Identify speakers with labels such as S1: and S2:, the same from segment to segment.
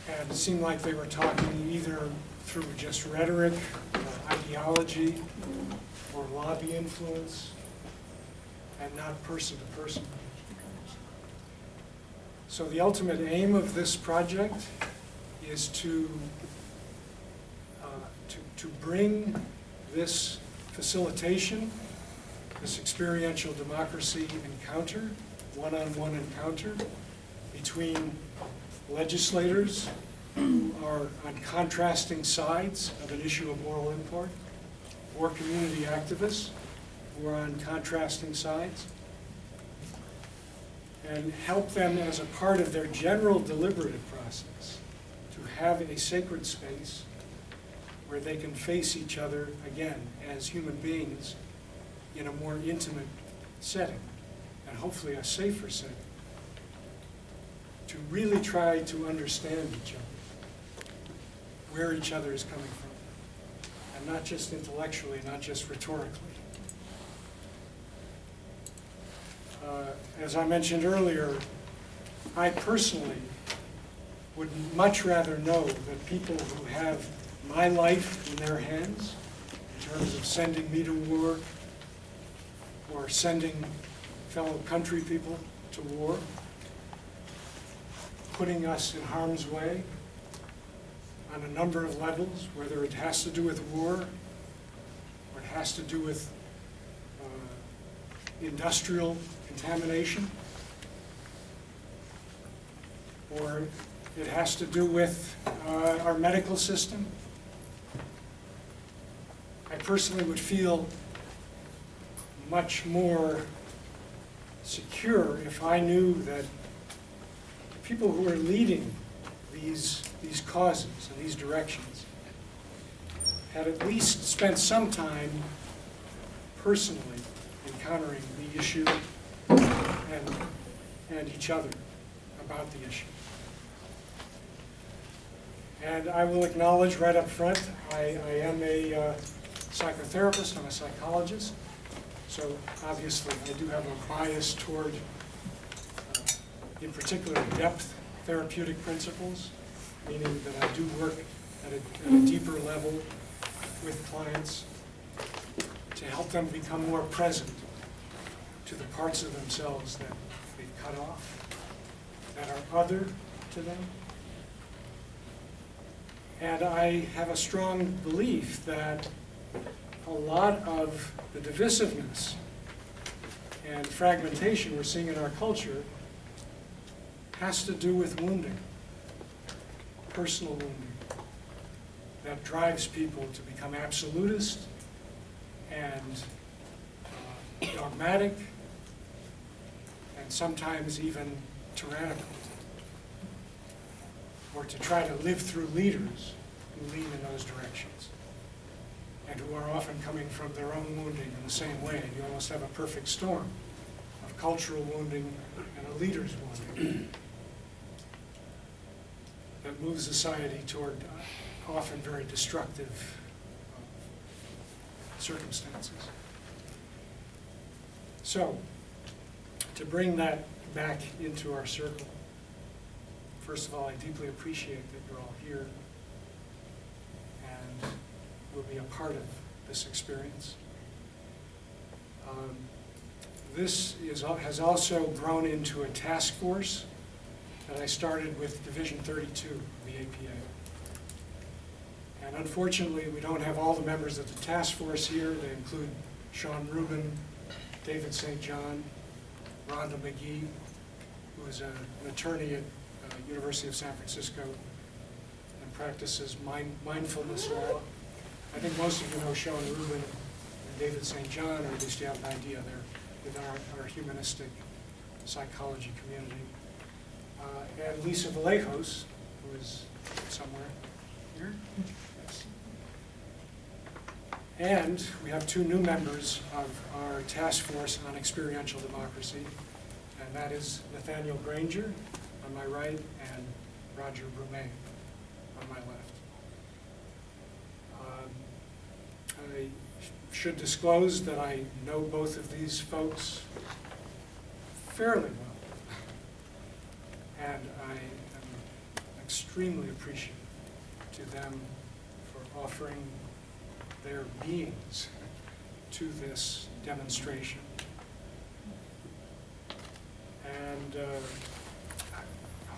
S1: And it seemed like they were talking either through just rhetoric, or ideology, or lobby influence, and not person-to-person. So the ultimate aim of this project is to bring this facilitation, this experiential democracy encounter, one-on-one encounter between legislators who are on contrasting sides of an issue of moral import, or community activists who are on contrasting sides, and help them as a part of their general deliberative process to have a sacred space where they can face each other again as human beings in a more intimate setting, and hopefully a safer setting, to really try to understand each other, where each other is coming from, and not just intellectually, not just rhetorically. As I mentioned earlier, I personally would much rather know that people who have my life in their hands, in terms of sending me to war, or sending fellow country people to war, putting us in harm's way on a number of levels, whether it has to do with war, or it has to do with industrial contamination, or it has to do with our medical system. I personally would feel much more secure if I knew that the people who are leading these causes and these directions had at least spent some time personally encountering the issue and each other about the issue. And I will acknowledge right up front, I am a psychotherapist, I'm a psychologist, so obviously I do have a bias toward, in particular, depth therapeutic principles, meaning that I do work at a deeper level with clients to help them become more present to the parts of themselves that they've cut off, that are other to them. And I have a strong belief that a lot of the divisiveness and fragmentation we're seeing in our culture has to do with wounding, personal wounding, that drives people to become absolutist and dogmatic, and sometimes even tyrannical, or to try to live through leaders who lean in those directions, and who are often coming from their own wounding in the same way. You almost have a perfect storm of cultural wounding and a leader's wounding that moves society toward often very destructive circumstances. So, to bring that back into our circle, first of all, I deeply appreciate that you're all here and will be a part of this experience. This has also grown into a task force that I started with Division 32 of the APA. And unfortunately, we don't have all the members of the task force here. They include Sean Rubin, David St. John, Rhonda McGee, who is an attorney at University of San Francisco and practices mindfulness law. I think most of you know Sean Rubin and David St. John, or at least you have an idea. They're within our humanistic psychology community. And Lisa Vallejos, who is somewhere here. Yes. And we have two new members of our task force on experiential democracy, and that is Nathaniel Granger on my right and Roger Brumet on my left. I should disclose that I know both of these folks fairly well, and I am extremely appreciative to them for offering their beings to this demonstration. And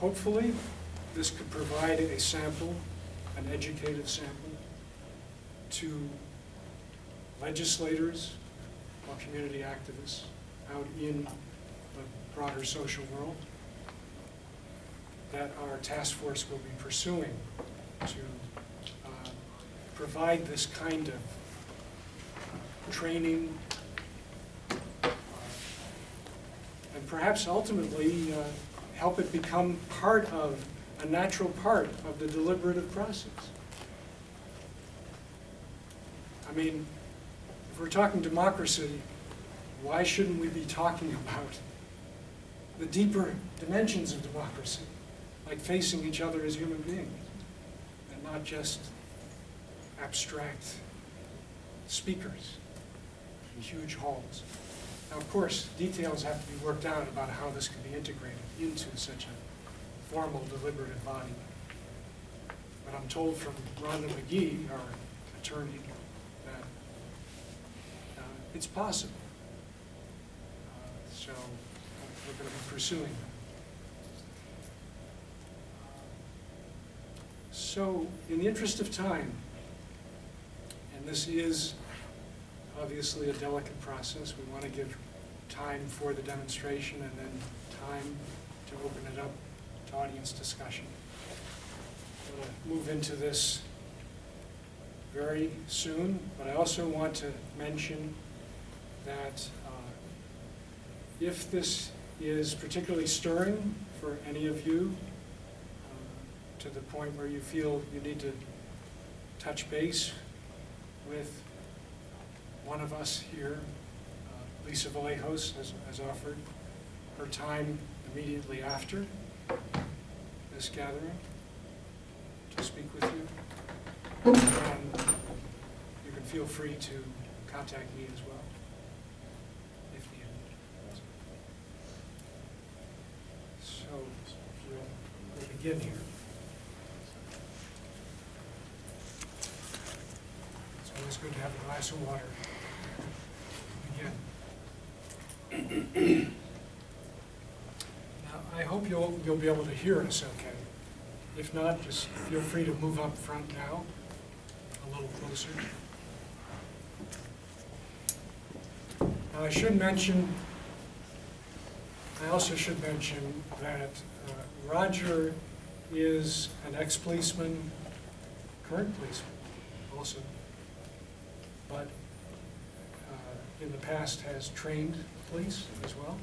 S1: hopefully this could provide a sample, an educative sample, to legislators or community activists out in the broader social world that our task force will be pursuing to provide this kind of training and perhaps ultimately help it become a natural part of the deliberative process. I mean, if we're talking democracy, why shouldn't we be talking about the deeper dimensions of democracy, like facing each other as human beings, and not just abstract speakers in huge halls? Now, of course, details have to be worked out about how this can be integrated into such a formal deliberative body. But I'm told from Rhonda McGee, our attorney, that it's possible. So we're going to be pursuing that. So in the interest of time, and this is obviously a delicate process, we want to give time for the demonstration and then time to open it up to audience discussion. I'm going to move into this very soon, but I also want to mention that if this is particularly stirring for any of you, to the point where you feel you need to touch base with one of us here, Lisa Vallejos has offered her time immediately after this gathering to speak with you. And you can feel free to contact me as well, if needed. So we'll begin here. It's always good to have a glass of water to begin. Now, I hope you'll be able to hear us okay. If not, just feel free to move up front now, a little closer. Now, I also should mention that Roger is an ex-policeman, current policeman also, but in the past has trained police as well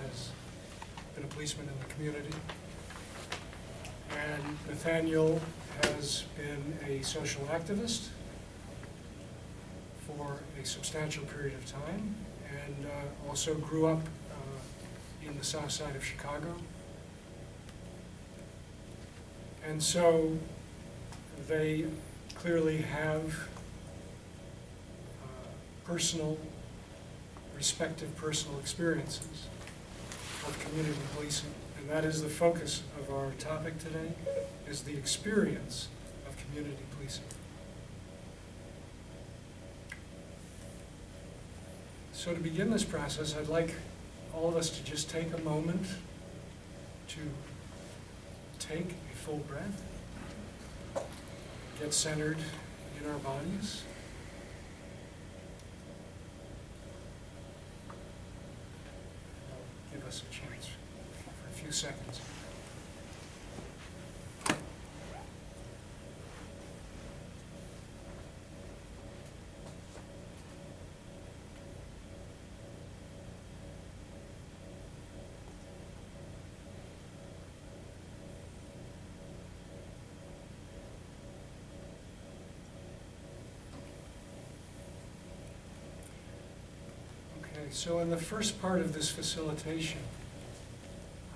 S1: as been a policeman in the community. And Nathaniel has been a social activist for a substantial period of time, and also grew up in the south side of Chicago. And so they clearly have respective personal experiences of community policing. And that is the focus of our topic today, is the experience of community policing. So to begin this process, I'd like all of us to just take a moment to take a full breath, get centered in our bodies. Give us a chance for a few seconds. So in the first part of this facilitation,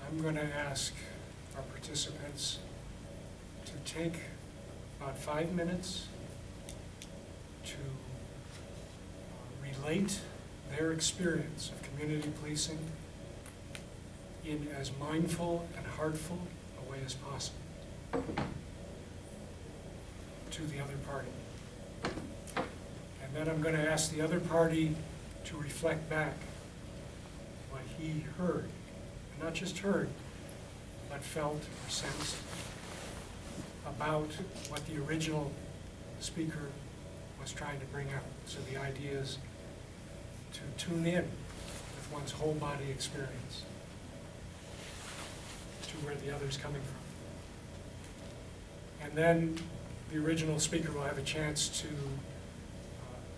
S1: I'm going to ask our participants to take about 5 minutes to relate their experience of community policing in as mindful and heartful a way as possible. to the other party. And then I'm going to ask the other party to reflect back what he heard, and not just heard, but felt or sensed about what the original speaker was trying to bring out. So the idea is to tune in with one's whole body experience to where the other's coming from. And then the original speaker will have a chance to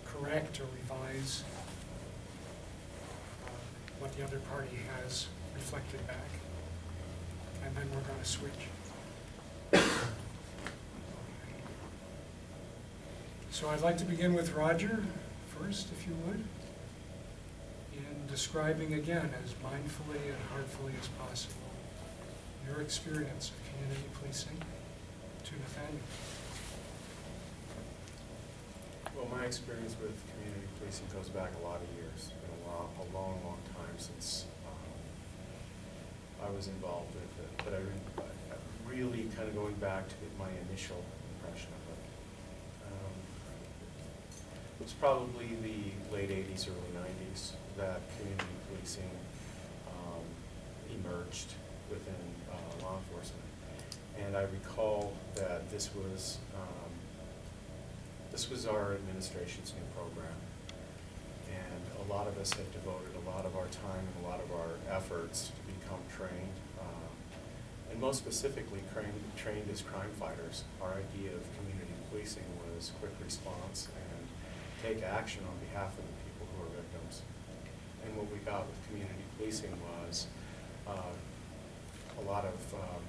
S1: correct or revise what the other party has reflected back. And then we're going to switch. So I'd like to begin with Roger first, if you would, in describing again, as mindfully and heartfully as possible, your experience of community policing to Nathaniel.
S2: Well, my experience with community policing goes back a lot of years. It's been a long, long time since I was involved with it. But I really kind of going back to my initial impression of it. It was probably the late 80s, early 90s that community policing emerged within law enforcement. And I recall that this was our administration's new program. And a lot of us had devoted a lot of our time and a lot of our efforts to become trained. And most specifically, trained as crime fighters. Our idea of community policing was quick response and take action on behalf of the people who are victims. And what we got with community policing was a lot of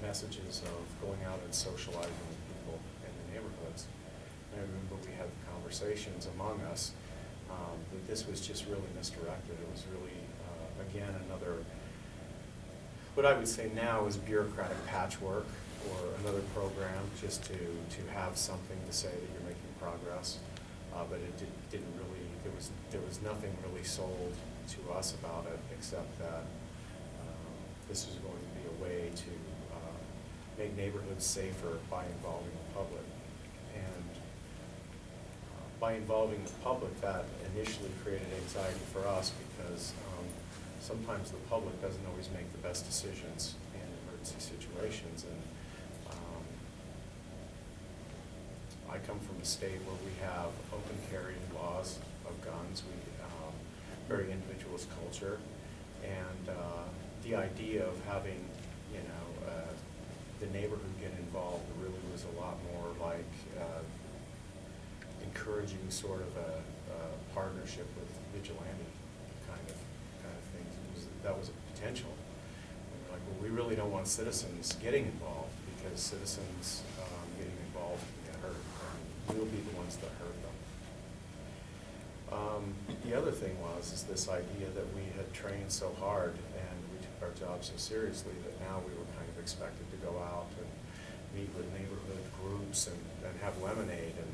S2: messages of going out and socializing with people in the neighborhoods. And I remember we had conversations among us that this was just really misdirected. It was really, again, another, what I would say now is bureaucratic patchwork, or another program just to have something to say that you're making progress. But it didn't really, there was nothing really sold to us about it, except that this was going to be a way to make neighborhoods safer by involving the public. And by involving the public, that initially created anxiety for us because sometimes the public doesn't always make the best decisions in emergency situations. And I come from a state where we have open carry laws of guns. We very individualist culture, and the idea of having, the neighborhood get involved really was a lot more like encouraging sort of a partnership with vigilante kind of things. That was a potential. And we're like, well, we really don't want citizens getting involved because citizens getting involved can get hurt, and we'll be the ones that hurt them. The other thing is this idea that we had trained so hard and we took our job so seriously that now we were kind of expected to go out and meet with neighborhood groups and have lemonade and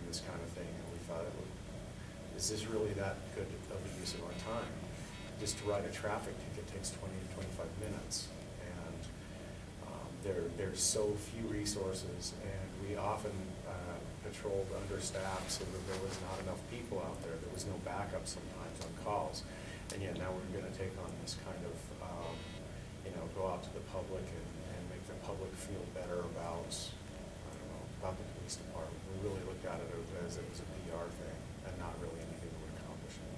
S2: this kind of thing. And we thought, is this really that good of a use of our time? Just to write a traffic ticket takes 20 to 25 minutes. And there's so few resources, and we often patrolled understaffed so that there was not enough people out there. There was no backup sometimes on calls. And yet now we're going to take on this kind of, go out to the public and make the public feel better about, about the police department. We really looked at it as it was a PR thing and not really anything that would accomplish it.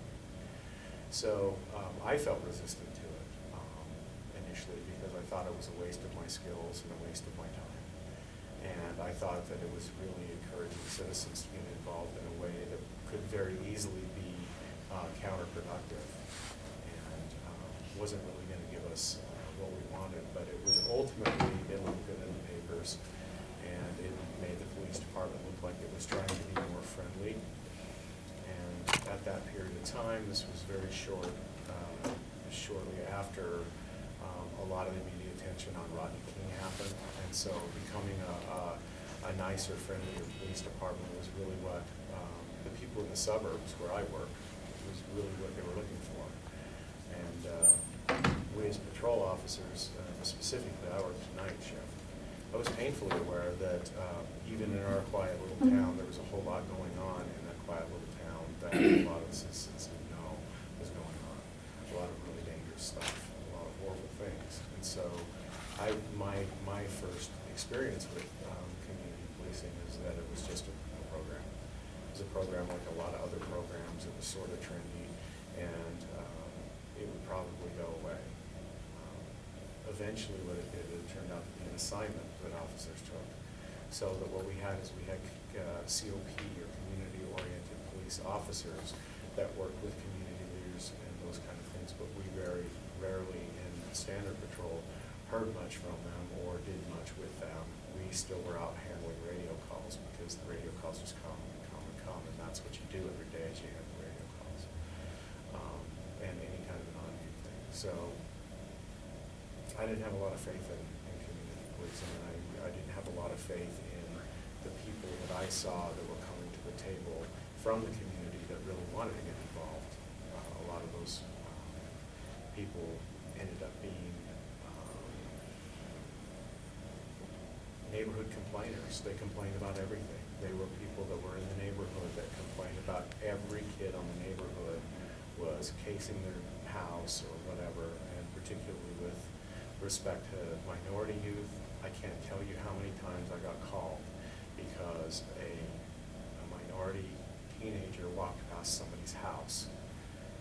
S2: So I felt resistant to it initially because I thought it was a waste of my skills and a waste of my time. And I thought that it was really encouraging citizens to get involved in a way that could very easily be counterproductive and wasn't really going to give us what we wanted, but it would ultimately, it looked good in the papers, and it made the police department look like it was trying to be more friendly. And at that period of time, this was very short, shortly after a lot of the media attention on Rodney King happened, and so becoming a nicer, friendlier police department was really what the people in the suburbs where I work was really what they were looking for. And we as patrol officers, specifically I worked night shift, I was painfully aware that even in our quiet little town, there was a whole lot going on in that quiet little town that a lot of citizens didn't know was going on. A lot of really dangerous stuff, a lot of horrible things. And so my first experience with community policing is that it was just a program. It was a program like a lot of other programs. It was sort of trendy, and it would probably go away. Eventually what it did, it turned out to be an assignment that officers took. So that what we had is we had COP, or community-oriented police officers, that worked with community leaders and those kind of things, but we very rarely in standard patrol heard much from them or did much with them. We still were out handling radio calls because the radio calls just come and come and come, and that's what you do every day is you handle radio calls. And any kind of non-view thing. So I didn't have a lot of faith in community policing, and I didn't have a lot of faith in the people that I saw that were coming to the table from the community that really wanted to get involved. A lot of those people ended up being neighborhood complainers. They complained about everything. They were people that were in the neighborhood that complained about every kid on the neighborhood was casing their house or whatever, and particularly with respect to minority youth. I can't tell you how many times I got called because a minority teenager walked past somebody's house,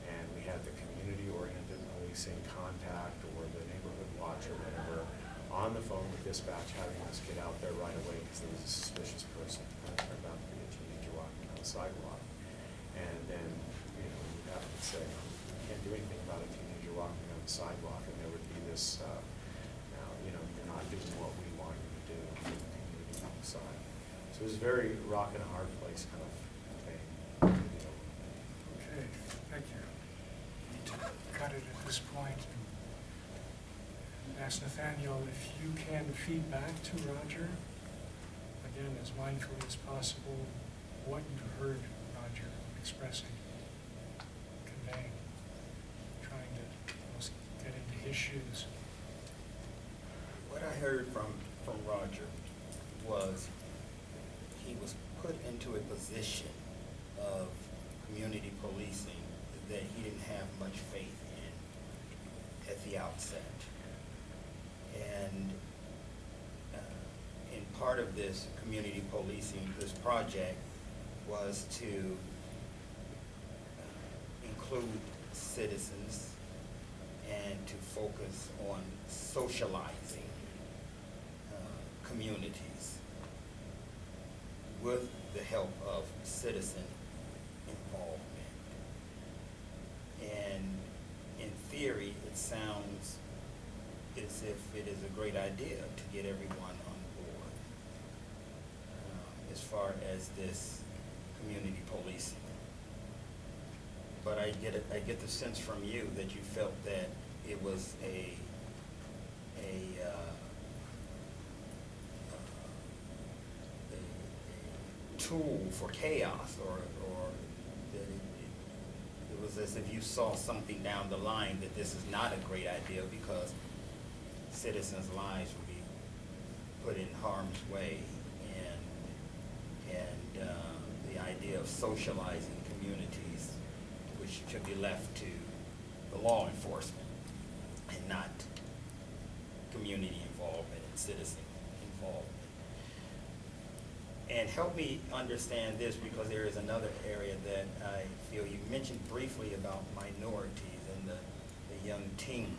S2: and we had the community-oriented policing contact or the neighborhood watch or whatever on the phone with dispatch, having us get out there right away because there was a suspicious person, and it turned out to be a teenager walking down the sidewalk. And then, we'd have to say, we can't do anything about a teenager walking down the sidewalk, and there would be this, now, you're not doing what we want you to do on the community side. So it was a very rock and a hard place kind of thing.
S1: Okay, thank you. Need to cut it at this point. Ask Nathaniel if you can feed back to Roger, again, as mindfully as possible, what you heard Roger expressing, conveying, trying to almost get into his shoes.
S3: What I heard from Roger was he was put into a position of community policing that he didn't have much faith in at the outset. And part of this community policing, this project, was to include citizens and to focus on socializing communities with the help of citizen involvement. And in theory, it sounds as if it is a great idea to get everyone on board as far as this community policing. But I get the sense from you that you felt that it was a tool for chaos, or that it was as if you saw something down the line that this is not a great idea because citizens' lives would be put in harm's way, and the idea of socializing communities, which should be left to the law enforcement and not community involvement and citizen involvement. And help me understand this, because there is another area that I feel you mentioned briefly about minorities and the young teen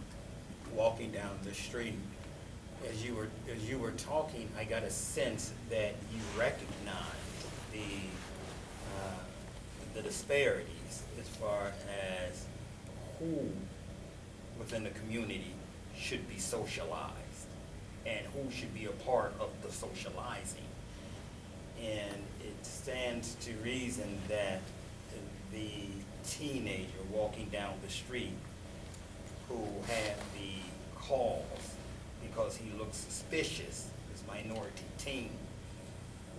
S3: walking down the street. As you were talking, I got a sense that you recognized the disparities as far as who within the community should be socialized and who should be a part of the socializing. And it stands to reason that the teenager walking down the street who had the calls because he looked suspicious, this minority teen,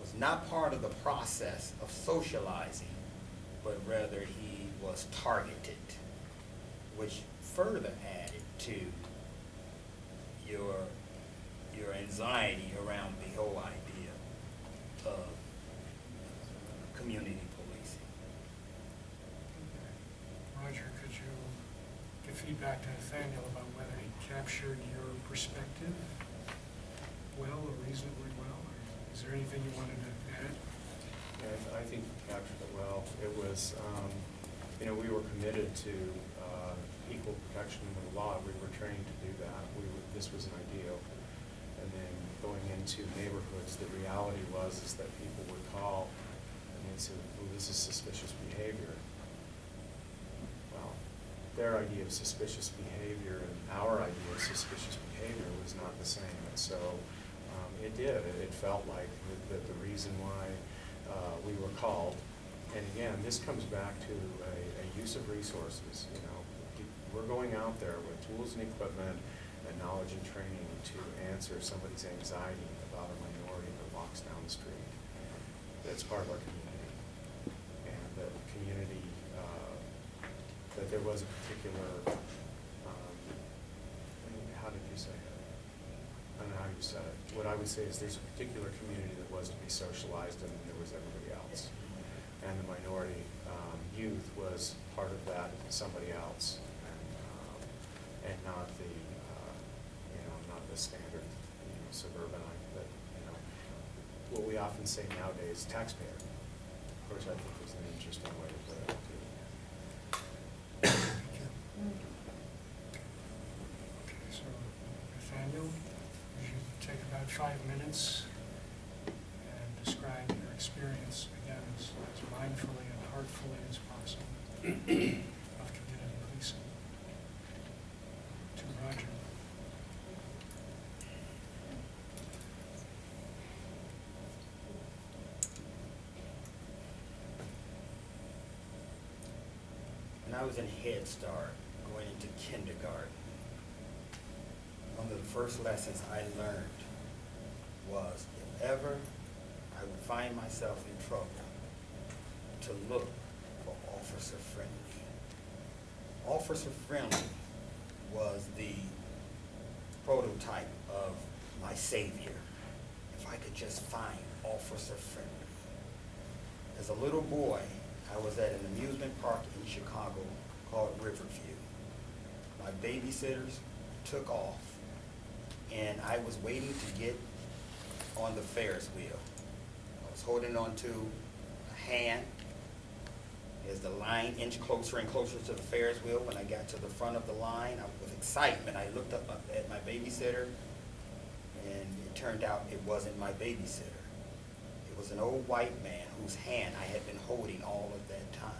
S3: was not part of the process of socializing, but rather he was targeted, which further added to your your anxiety around the whole idea of community policing.
S1: Roger, could you give feedback to Nathaniel about whether he captured your perspective well or reasonably well? Or is there anything you wanted to add?
S2: Yeah, I think you captured it well. It was, we were committed to equal protection under the law. We were trained to do that. This was an ideal. And then going into neighborhoods, the reality was that people would call and they'd say, "Oh, this is suspicious behavior." Well, their idea of suspicious behavior and our idea of suspicious behavior was not the same. And so it did. It felt like that the reason why we were called, and again, this comes back to a use of resources. We're going out there with tools and equipment and knowledge and training to answer somebody's anxiety about a minority that walks down the street. That's part of our community. And that community, that there was a particular, how did you say it? I don't know how you said it. What I would say is there's a particular community that was to be socialized, and then there was everybody else. And the minority youth was part of that somebody else, and not the not the standard suburbanite that what we often say nowadays, taxpayer, which I think is an interesting way to put it too.
S1: Thank you. Okay, so Nathaniel, would you take about 5 minutes and describe your experience again as mindfully and heartfully as possible of community policing? To Roger.
S3: When I was in Head Start, going into kindergarten, one of the first lessons I learned was if ever I would find myself in trouble, to look for Officer Friendly. Officer Friendly was the prototype of my savior. If I could just find Officer Friendly. As a little boy, I was at an amusement park in Chicago called Riverview. My babysitters took off, and I was waiting to get on the Ferris wheel. I was holding on to a hand as the line inched closer and closer to the Ferris wheel. When I got to the front of the line, with excitement, I looked up at my babysitter, and it turned out it wasn't my babysitter. It was an old white man whose hand I had been holding all of that time.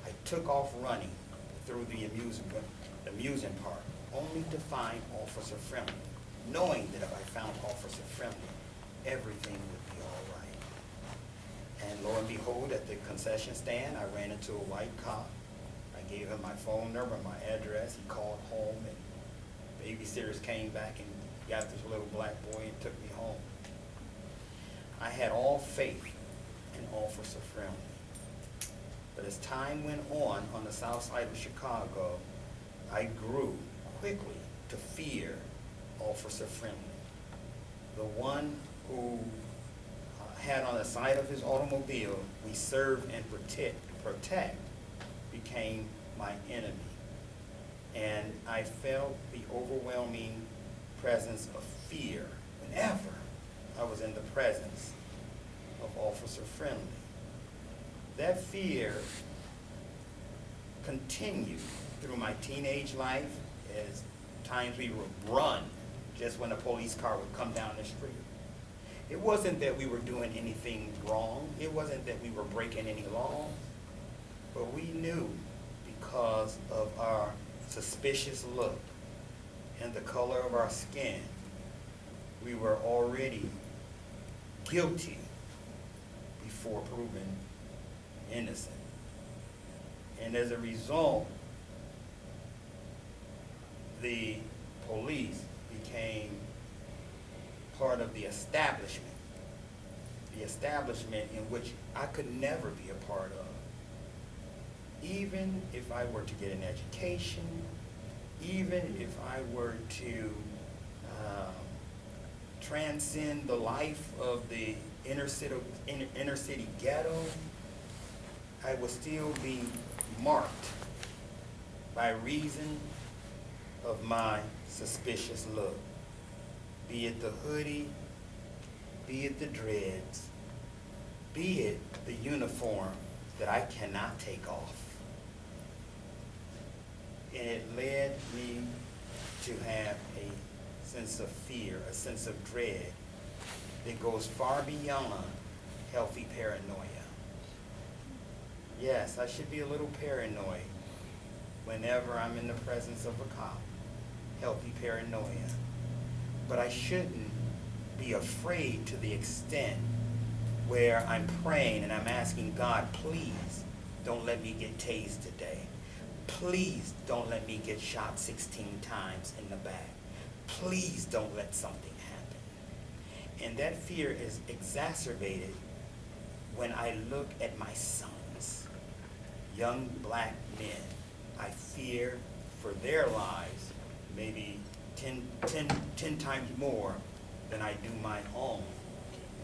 S3: I took off running through the amusement park, only to find Officer Friendly, knowing that if I found Officer Friendly, everything would be all right. And lo and behold, at the concession stand, I ran into a white cop. I gave him my phone number, my address. He called home, and babysitters came back and got this little black boy and took me home. I had all faith in Officer Friendly. But as time went on the south side of Chicago, I grew quickly to fear Officer Friendly. The one who had on the side of his automobile, "We serve and protect," became my enemy. And I felt the overwhelming presence of fear whenever I was in the presence of Officer Friendly. That fear continued through my teenage life, as times we would run just when a police car would come down the street. It wasn't that we were doing anything wrong. It wasn't that we were breaking any laws. But we knew, because of our suspicious look and the color of our skin, we were already guilty before proven innocent. And as a result, the police became part of the establishment in which I could never be a part of. Even if I were to get an education, even if I were to transcend the life of the inner city ghetto, I will still be marked by reason of my suspicious look. Be it the hoodie, be it the dreads, be it the uniform that I cannot take off. And it led me to have a sense of fear, a sense of dread that goes far beyond healthy paranoia. Yes, I should be a little paranoid whenever I'm in the presence of a cop, healthy paranoia. But I shouldn't be afraid to the extent where I'm praying and I'm asking God, please don't let me get tased today. Please don't let me get shot 16 times in the back. Please don't let something happen. And that fear is exacerbated when I look at my sons, young black men. I fear for their lives maybe 10 times more than I do my own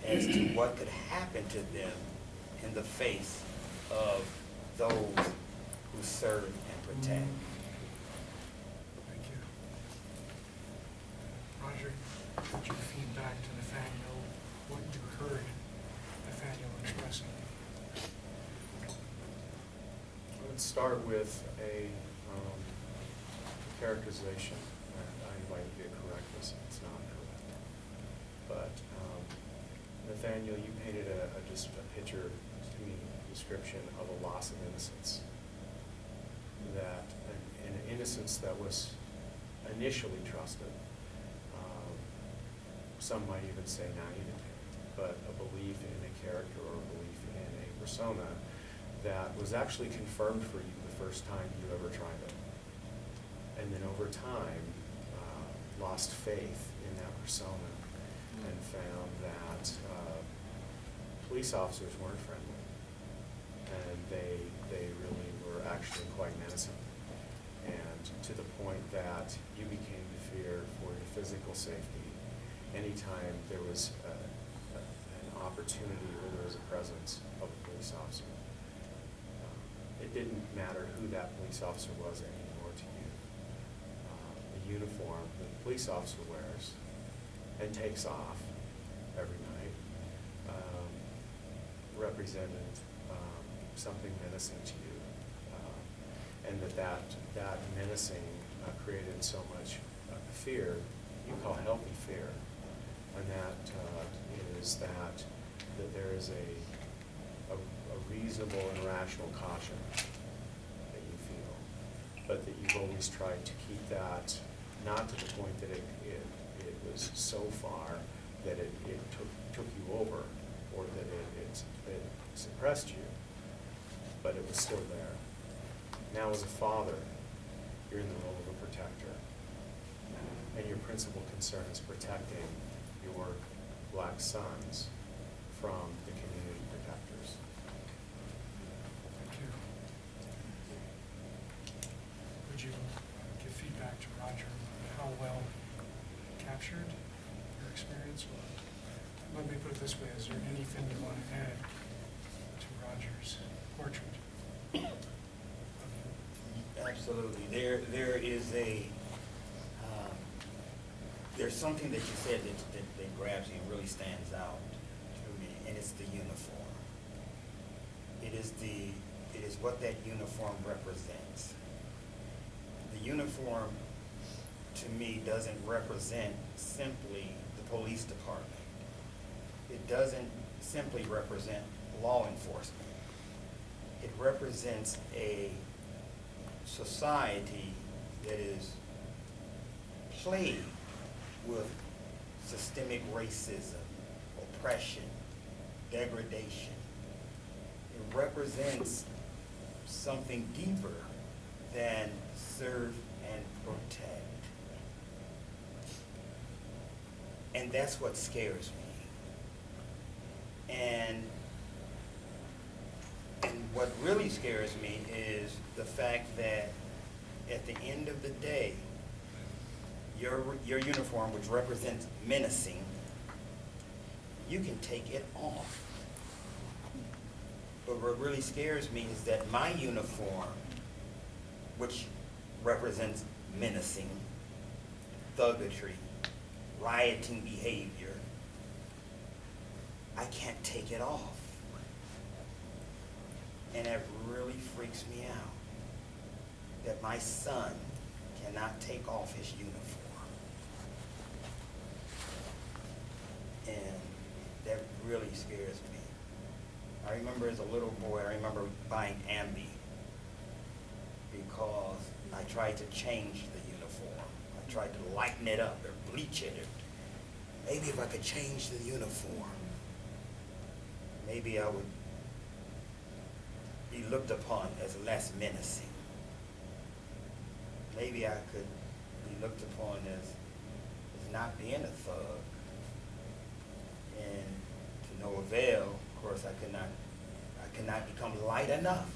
S3: as to what could happen to them in the face of those who serve and protect.
S1: Thank you. Roger, what's your feedback to Nathaniel, what you heard Nathaniel expressing?
S2: Let's start with a characterization. I invite you to correct this if it's not correct. But Nathaniel, you painted just a picture to me, description of a loss of innocence. That an innocence that was initially trusted. Some might even say naivete, but a belief in a character or a belief in a persona that was actually confirmed for you the first time you ever tried it. And then over time, lost faith in that persona and found that police officers weren't friendly. And they really were actually quite menacing. And to the point that you became to fear for your physical safety anytime there was an opportunity or there was a presence of a police officer. It didn't matter who that police officer was anymore to you. The uniform that the police officer wears and takes off every night represented something menacing to you. And that menacing created so much fear, you call healthy fear, and that is that there is a reasonable and rational caution that you feel, but that you've always tried to keep that, not to the point that it was so far that it took you over, or that it suppressed you, but it was still there. Now as a father, you're in the role of a protector, and your principal concern is protecting your black sons from the community protectors.
S1: Thank you. Would you give feedback to Roger on how well captured your experience? Let me put it this way, is there anything you want to add to Roger's portrait of you?
S3: Absolutely. There is there's something that you said that grabs me and really stands out to me, and it's the uniform. It is what that uniform represents. The uniform, to me, doesn't represent simply the police department. It doesn't simply represent law enforcement. It represents a society that is plagued with systemic racism, oppression, degradation. It represents something deeper than serve and protect. And that's what scares me. And what really scares me is the fact that at the end of the day, your uniform, which represents menacing, you can take it off. But what really scares me is that my uniform, which represents menacing, thuggery, rioting behavior, I can't take it off. And it really freaks me out that my son cannot take off his uniform. And that really scares me. I remember as a little boy, I remember buying Ambi because I tried to change the uniform. I tried to lighten it up or bleach it. Or maybe if I could change the uniform, maybe I would be looked upon as less menacing. Maybe I could be looked upon as not being a thug. And to no avail, of course, I could not become light enough.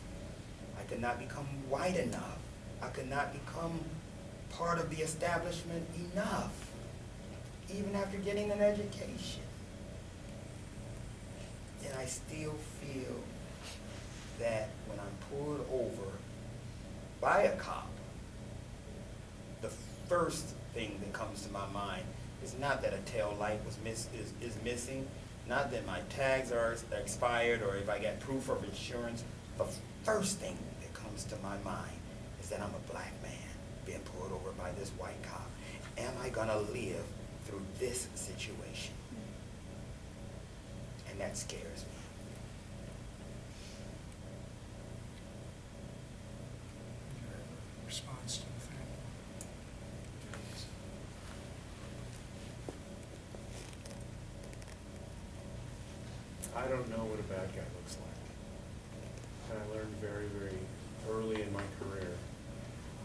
S3: I could not become white enough. I could not become part of the establishment enough, even after getting an education. And I still feel that when I'm pulled over by a cop, the first thing that comes to my mind is not that a tail light is missing, not that my tags are expired or if I get proof of insurance. The first thing that comes to my mind is that I'm a black man being pulled over by this white cop. Am I gonna live through this situation? And that scares me.
S1: Response to Nathaniel.
S2: I don't know what a bad guy looks like. And I learned very, very early in my career.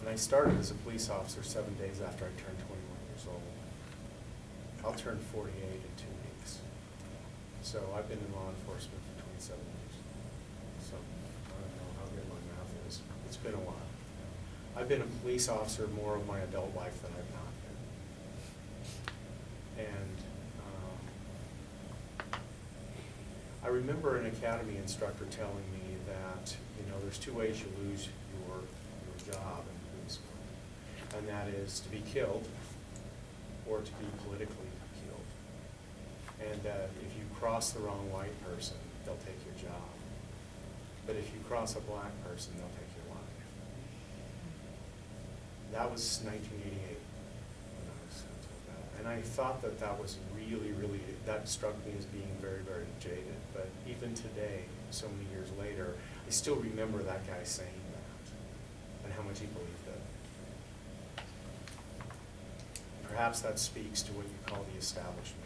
S2: And I started as a police officer 7 days after I turned 21 years old. I'll turn 48 in 2 weeks. So I've been in law enforcement for 27 years. So I don't know how good my math is. It's been a while. I've been a police officer more of my adult life than I've not been. And I remember an academy instructor telling me that, there's two ways you lose your job in policeman, and that is to be killed or to be politically killed. And that if you cross the wrong white person, they'll take your job. But if you cross a black person, they'll take your life. That was 1988 when I was told that. And I thought that that was really, really, that struck me as being very, very jaded. But even today, so many years later, I still remember that guy saying that and how much he believed it. Perhaps that speaks to what you call the establishment.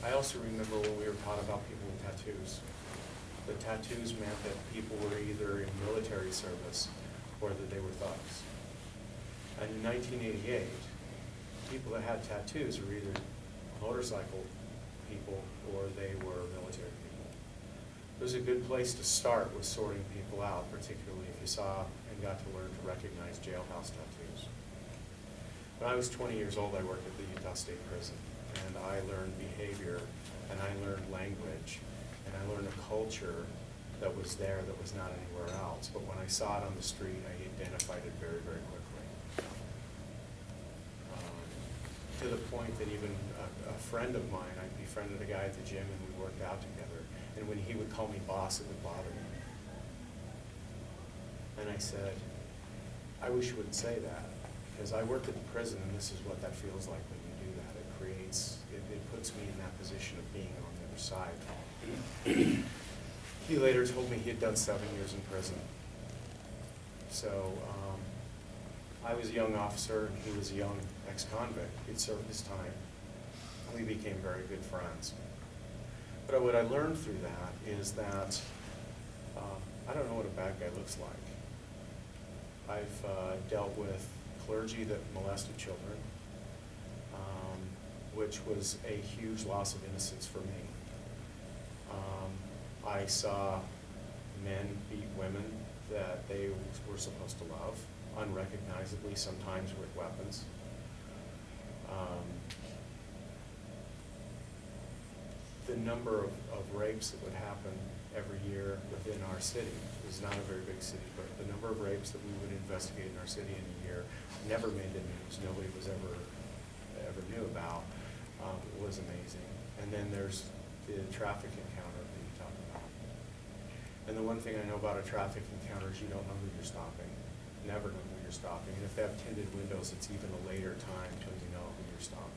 S2: I also remember when we were taught about people with tattoos. The tattoos meant that people were either in military service or that they were thugs. And in 1988, people that had tattoos were either motorcycle people or they were military people. It was a good place to start with sorting people out, particularly if you saw and got to learn to recognize jailhouse tattoos. When I was 20 years old, I worked at the Utah State Prison, and I learned behavior, and I learned language, and I learned a culture that was there that was not anywhere else. But when I saw it on the street, I identified it very, very quickly. To the point that even a friend of mine, I befriended a guy at the gym and we worked out together. And when he would call me boss, it would bother me. And I said, I wish you wouldn't say that, because I worked at the prison and this is what that feels like when you do that. It creates, it puts me in that position of being on the other side. He later told me he had done 7 years in prison. So I was a young officer and he was a young ex-convict. He'd served his time. We became very good friends. But what I learned through that is that I don't know what a bad guy looks like. I've dealt with clergy that molested children, which was a huge loss of innocence for me. I saw men beat women that they were supposed to love, unrecognizably, sometimes with weapons. the number of rapes that would happen every year within our city. It was not a very big city, but the number of rapes that we would investigate in our city in a year never made the news. Nobody was ever knew about. It was amazing. And then there's the traffic encounter that you talked about. And the one thing I know about a traffic encounter is you don't know who you're stopping. Never know who you're stopping. And if they have tinted windows, it's even a later time till you know who you're stopping.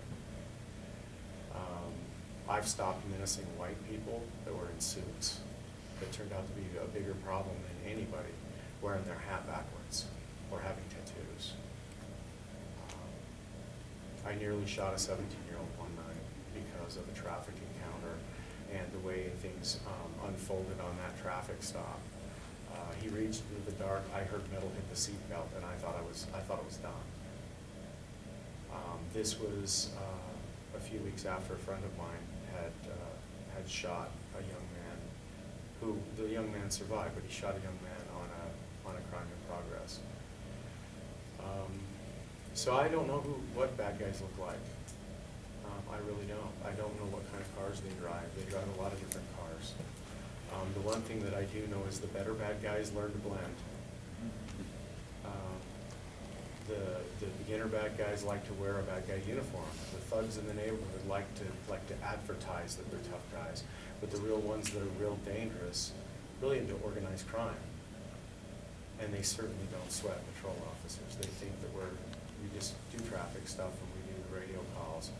S2: I've stopped menacing white people that were in suits that turned out to be a bigger problem than anybody wearing their hat backwards or having tattoos. I nearly shot a 17-year-old one night because of a traffic encounter and the way things unfolded on that traffic stop. He reached into the dark. I heard metal hit the seatbelt, and I thought it was done. This was a few weeks after a friend of mine had shot a young man, who the young man survived, but he shot a young man on a crime in progress. So I don't know what bad guys look like. I really don't. I don't know what kind of cars they drive. They drive a lot of different cars. The one thing that I do know is the better bad guys learn to blend. The beginner bad guys like to wear a bad guy uniform. The thugs in the neighborhood like to advertise that they're tough guys. But the real ones that are real dangerous really into organized crime. And they certainly don't sweat patrol officers. They think that we just do traffic stuff and we do the radio calls.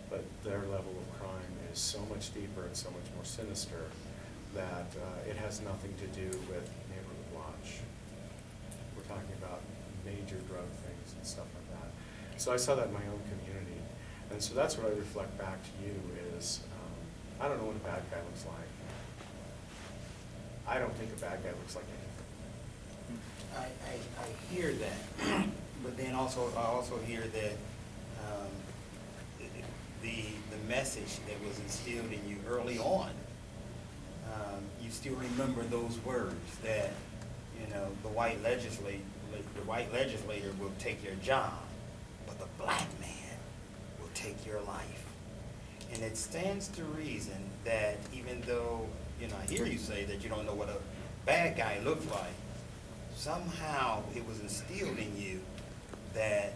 S2: But their level of crime is so much deeper and so much more sinister that it has nothing to do with neighborhood watch. We're talking about major drug things and stuff like that. So I saw that in my own community. And so that's what I reflect back to you is, I don't know what a bad guy looks like. I don't think a bad guy looks like anything.
S3: I hear that, but then also I also hear that the message that was instilled in you early on, you still remember those words that, you know, the white legislator will take your job, but the black man will take your life. And it stands to reason that even though, you know, I hear you say that you don't know what a bad guy looks like, somehow it was instilled in you that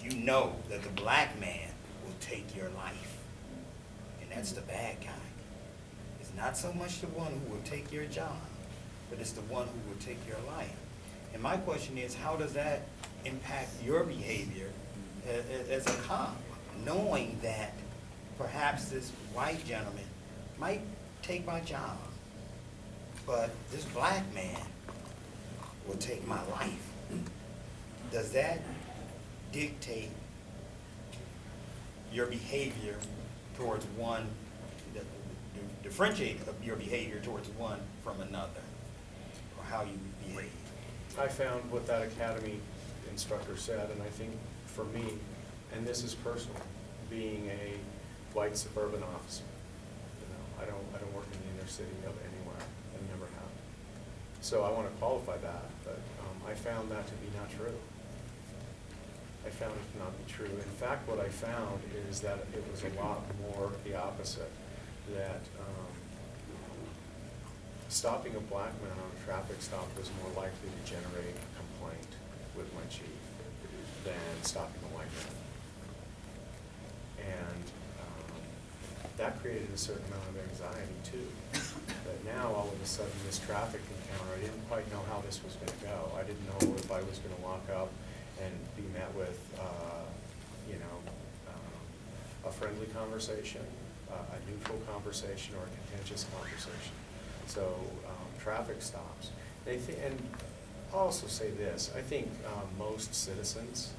S3: you know that the black man will take your life. And that's the bad guy. It's not so much the one who will take your job, but it's the one who will take your life. And my question is, how does that impact your behavior as a cop, knowing that perhaps this white gentleman might take my job, but this black man will take my life? Does that dictate your behavior towards one, differentiate your behavior towards one from another, or how you behave?
S2: I found what that academy instructor said, and I think for me, and this is personal, being a white suburban officer, you know, I don't work in the inner city of anywhere, and never have. So I want to qualify that, but I found that to be not true. I found it to not be true. In fact, what I found is that it was a lot more the opposite, that stopping a black man on a traffic stop was more likely to generate a complaint with my chief than stopping a white man. And that created a certain amount of anxiety too. That now all of a sudden this traffic encounter, I didn't quite know how this was going to go. I didn't know if I was going to walk up and be met with, a friendly conversation, a neutral conversation, or a contentious conversation. So traffic stops. And I'll also say this, I think most citizens,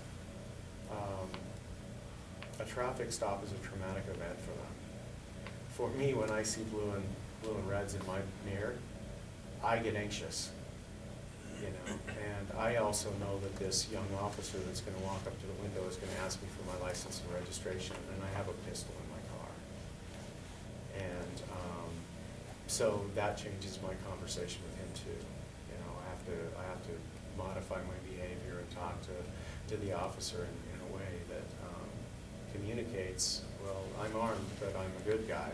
S2: a traffic stop is a traumatic event for them. For me, when I see blue and reds in my mirror, I get anxious, you know. And I also know that this young officer that's going to walk up to the window is going to ask me for my license and registration, and I have a pistol in my car. And so that changes my conversation with him too. You know, I have to modify my behavior and talk to the officer in a way that communicates, well, I'm armed, but I'm a good guy.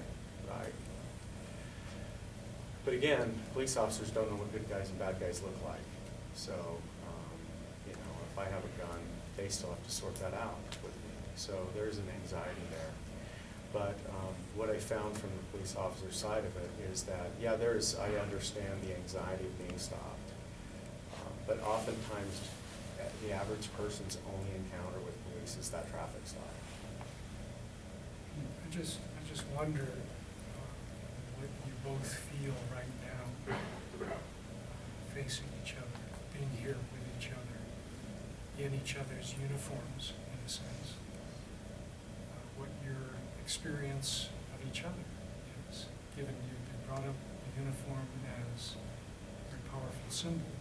S2: right? But again, police officers don't know what good guys and bad guys look like. So, you know, if I have a gun, they still have to sort that out with me. So there's an anxiety there. But what I found from the police officer side of it is that, yeah, I understand the anxiety of being stopped. But oftentimes, the average person's only encounter with police is that traffic stop.
S1: I just wonder what you both feel right now, facing each other, being here with each other, in each other's uniforms, in a sense. What your experience of each other is, given you've been brought up in uniform as a very powerful symbol,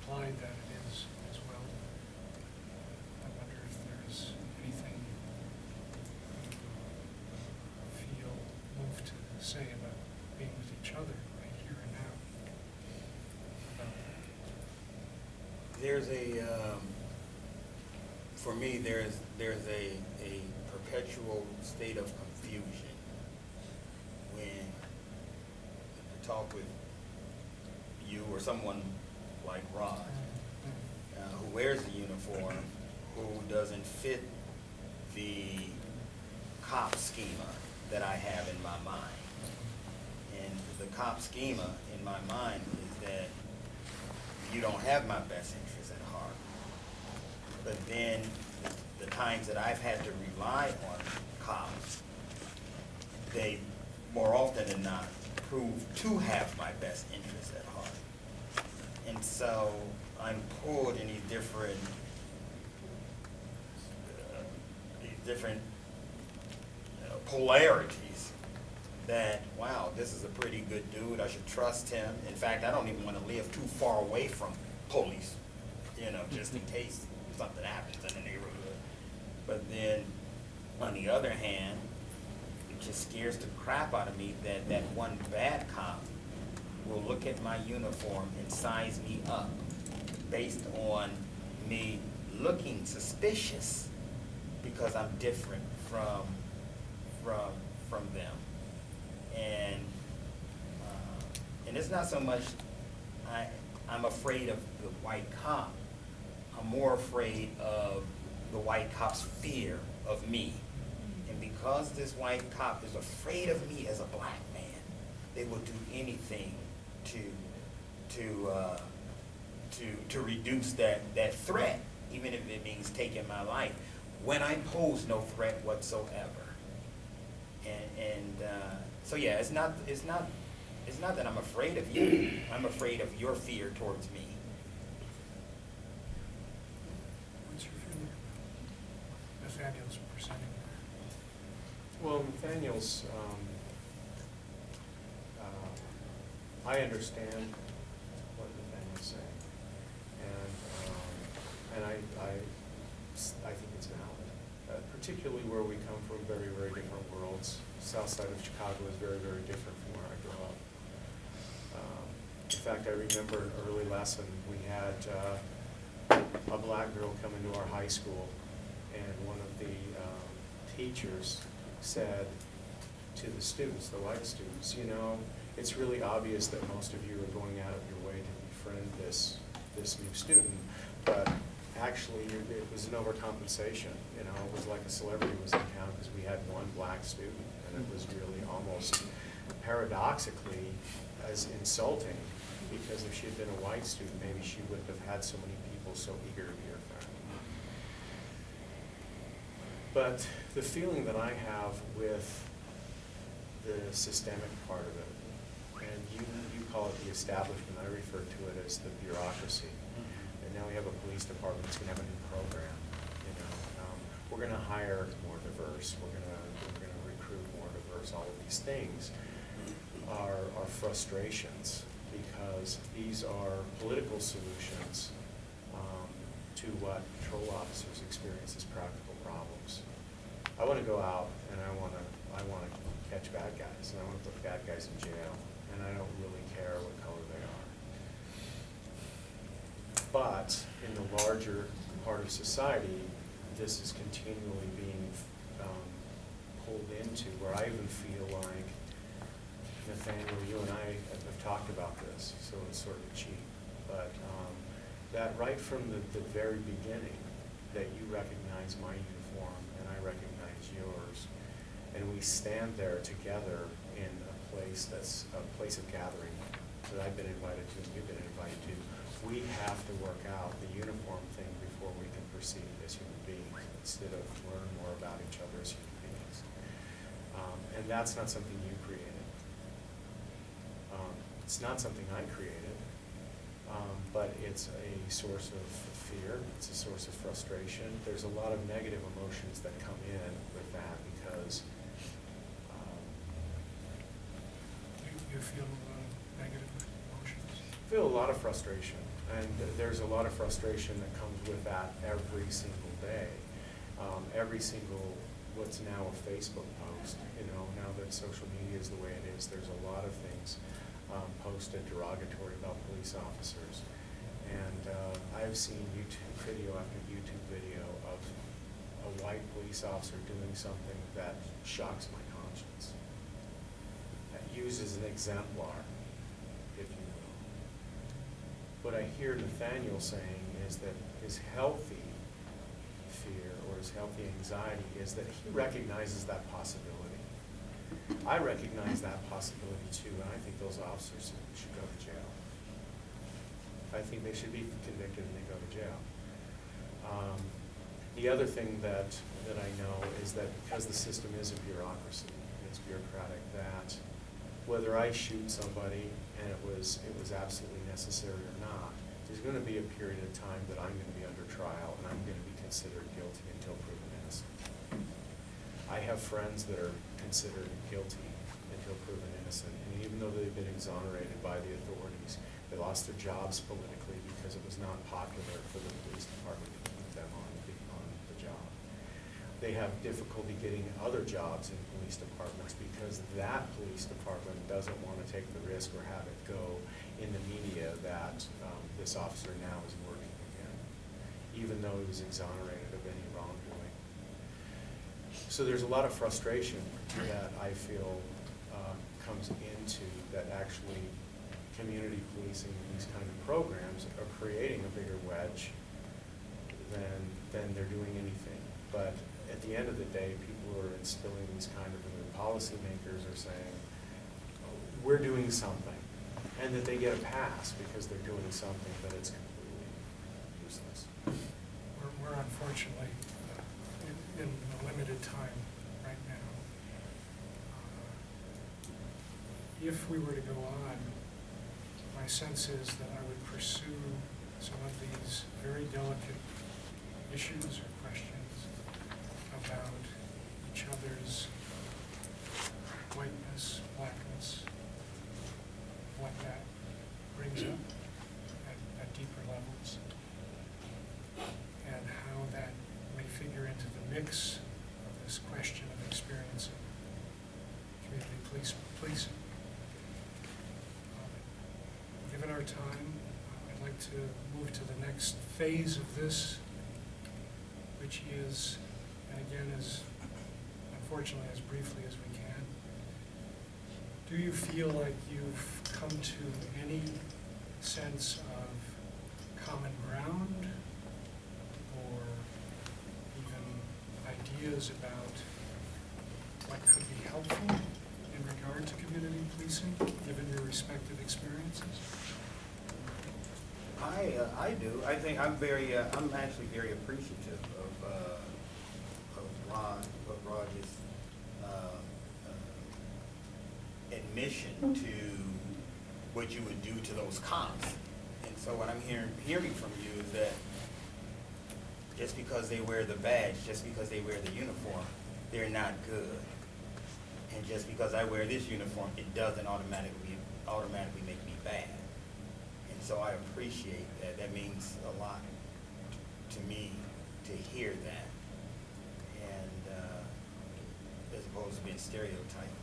S1: implied that it is as well. I wonder if there's anything you feel moved to say about being with each other right here and now. About that.
S3: There's for me, there's a perpetual state of confusion when I talk with you or someone like Rod, who wears the uniform, who doesn't fit the cop schema that I have in my mind. And the cop schema in my mind is that you don't have my best interests at heart. But then the times that I've had to rely on cops, they more often than not prove to have my best interests at heart. And so I'm pulled in these different polarities that, wow, this is a pretty good dude, I should trust him. In fact, I don't even want to live too far away from police, you know, just in case something happens in the neighborhood. But then, on the other hand, it just scares the crap out of me that that one bad cop will look at my uniform and size me up based on me looking suspicious because I'm different from them. And it's not so much I'm afraid of the white cop. I'm more afraid of the white cop's fear of me. And because this white cop is afraid of me as a black man, they will do anything to reduce that threat, even if it means taking my life, when I pose no threat whatsoever. So yeah, it's not that I'm afraid of you. I'm afraid of your fear towards me.
S1: What's your feeling? Nathaniel's presenting.
S2: Well, Nathaniel's, I understand what Nathaniel's saying, and I think it's valid, particularly where we come from very, very different worlds. South side of Chicago is very, very different from where I grew up. In fact, I remember an early lesson, we had a black girl come into our high school, and one of the teachers said to the students, the white students, you know, it's really obvious that most of you are going out of your way to befriend this new student, but actually it was an overcompensation. You know, it was like a celebrity was in town because we had one black student, and it was really almost paradoxically as insulting, because if she had been a white student, maybe she wouldn't have had so many people so eager to be her friend. But the feeling that I have with the systemic part of it, and you call it the establishment, I refer to it as the bureaucracy. And now we have a police department that's going to have a new program. You know, we're going to hire more diverse. We're going to recruit more diverse. All of these things are frustrations, because these are political solutions to what patrol officers experience as practical problems. I want to go out and I want to catch bad guys, and I want to put bad guys in jail, and I don't really care what color they are. But in the larger part of society, this is continually being pulled into into, where I even feel like, Nathaniel, you and I have talked about this, so it's sort of cheap, but that right from the very beginning, that you recognize my uniform and I recognize yours, and we stand there together in a place that's a place of gathering that I've been invited to and you've been invited to. We have to work out the uniform thing before we can proceed as human beings, instead of learn more about each other as human beings. And that's not something you created. It's not something I created, but it's a source of fear, it's a source of frustration. There's a lot of negative emotions that come in with that because
S1: You feel a lot of negative emotions?
S2: I feel a lot of frustration, and there's a lot of frustration that comes with that every single day. Every single, what's now a Facebook post, now that social media is the way it is, there's a lot of things posted derogatory about police officers. And I've seen YouTube video after YouTube video of a white police officer doing something that shocks my conscience, that uses an exemplar, if you will. What I hear Nathaniel saying is that his healthy fear or his healthy anxiety is that he recognizes that possibility. I recognize that possibility too, and I think those officers should go to jail. I think they should be convicted and they go to jail. The other thing that I know is that because the system is a bureaucracy, it's bureaucratic, that whether I shoot somebody and it was absolutely necessary or not, there's going to be a period of time that I'm going to be under trial and I'm going to be considered guilty until proven innocent. I have friends that are considered guilty until proven innocent, and even though they've been exonerated by the authorities, they lost their jobs politically because it was not popular for the police department to keep them on the job. They have difficulty getting other jobs in police departments because that police department doesn't want to take the risk or have it go in the media that this officer now is working again, even though he was exonerated of any wrongdoing. So there's a lot of frustration that I feel comes into that actually community policing and these kind of programs are creating a bigger wedge than they're doing anything. But at the end of the day, people who are instilling these kind of, and the policymakers are saying, oh, we're doing something, and that they get a pass because they're doing something, but it's completely useless.
S1: We're unfortunately in a limited time right now. If we were to go on, my sense is that I would pursue some of these very delicate issues or questions about each other's whiteness, blackness, what that brings up at deeper levels, and how that may figure into the mix of this question of experiencing community policing. Given our time, I'd like to move to the next phase of this, which is, and again, as unfortunately as briefly as we can, do you feel like you've come to any sense of common ground or even ideas about what could be helpful in regard to community policing, given your respective experiences?
S3: I do. I think I'm actually very appreciative of Raj's admission to what you would do to those cops. And so what I'm hearing from you is that just because they wear the badge, just because they wear the uniform, they're not good. And just because I wear this uniform, it doesn't automatically make me bad. And so I appreciate that. That means a lot to me to hear that. And as opposed to being stereotyped,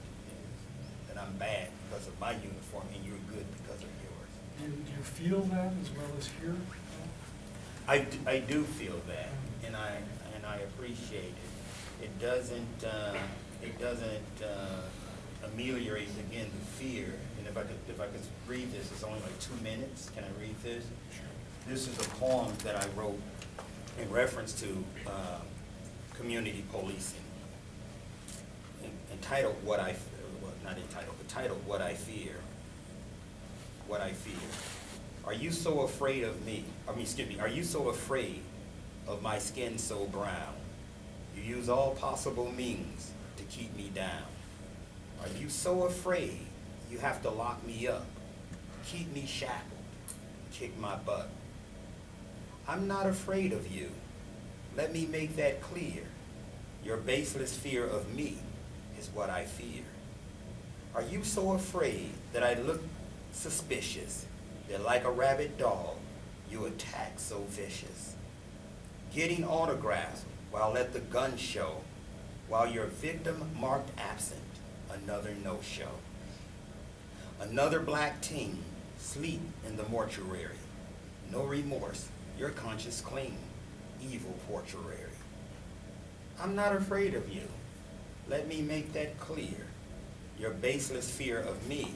S3: that I'm bad because of my uniform and you're good because of yours.
S1: Do you feel that as well as hear?
S3: I do feel that, and I appreciate it. It doesn't it doesn't ameliorate, again, the fear. And if I could read this, it's only like 2 minutes. Can I read this? This is a poem that I wrote in reference to community policing, entitled "What I," well, not entitled, but titled "What I Fear." What I fear. Are you so afraid of me? Are you so afraid of my skin so brown? You use all possible means to keep me down. Are you so afraid you have to lock me up, keep me shackled, kick my butt? I'm not afraid of you. Let me make that clear. Your baseless fear of me is what I fear. Are you so afraid that I look suspicious, that like a rabid dog, you attack so vicious? Getting autographs while at the gun show, while your victim marked absent, another no-show. Another black teen, sleep in the mortuary. No remorse, your conscience clean, evil portuary. I'm not afraid of you. Let me make that clear. Your baseless fear of me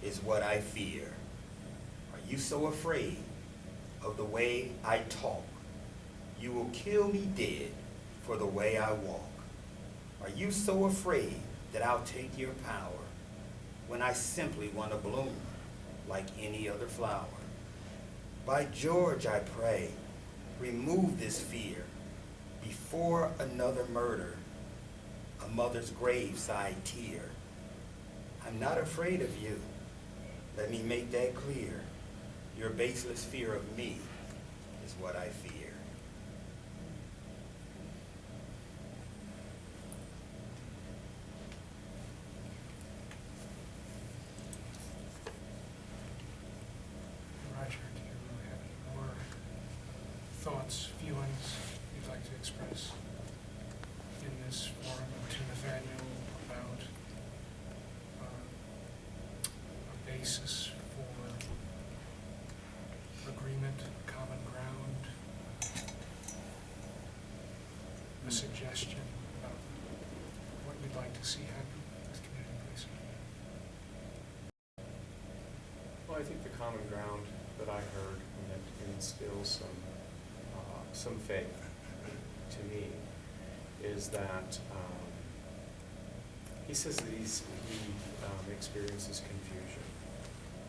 S3: is what I fear. Are you so afraid of the way I talk? You will kill me dead for the way I walk. Are you so afraid that I'll take your power when I simply want to bloom like any other flower? By George, I pray, remove this fear before another murder, a mother's graveside tear. I'm not afraid of you. Let me make that clear. Your baseless fear of me is what I fear.
S1: Roger, do you have any more thoughts, feelings you'd like to express in this forum to Nathaniel about a basis for agreement, common ground, a suggestion about what you'd like to see happen with community policing?
S2: Well, I think the common ground that I heard and that instills some faith to me is that he says that he experiences confusion.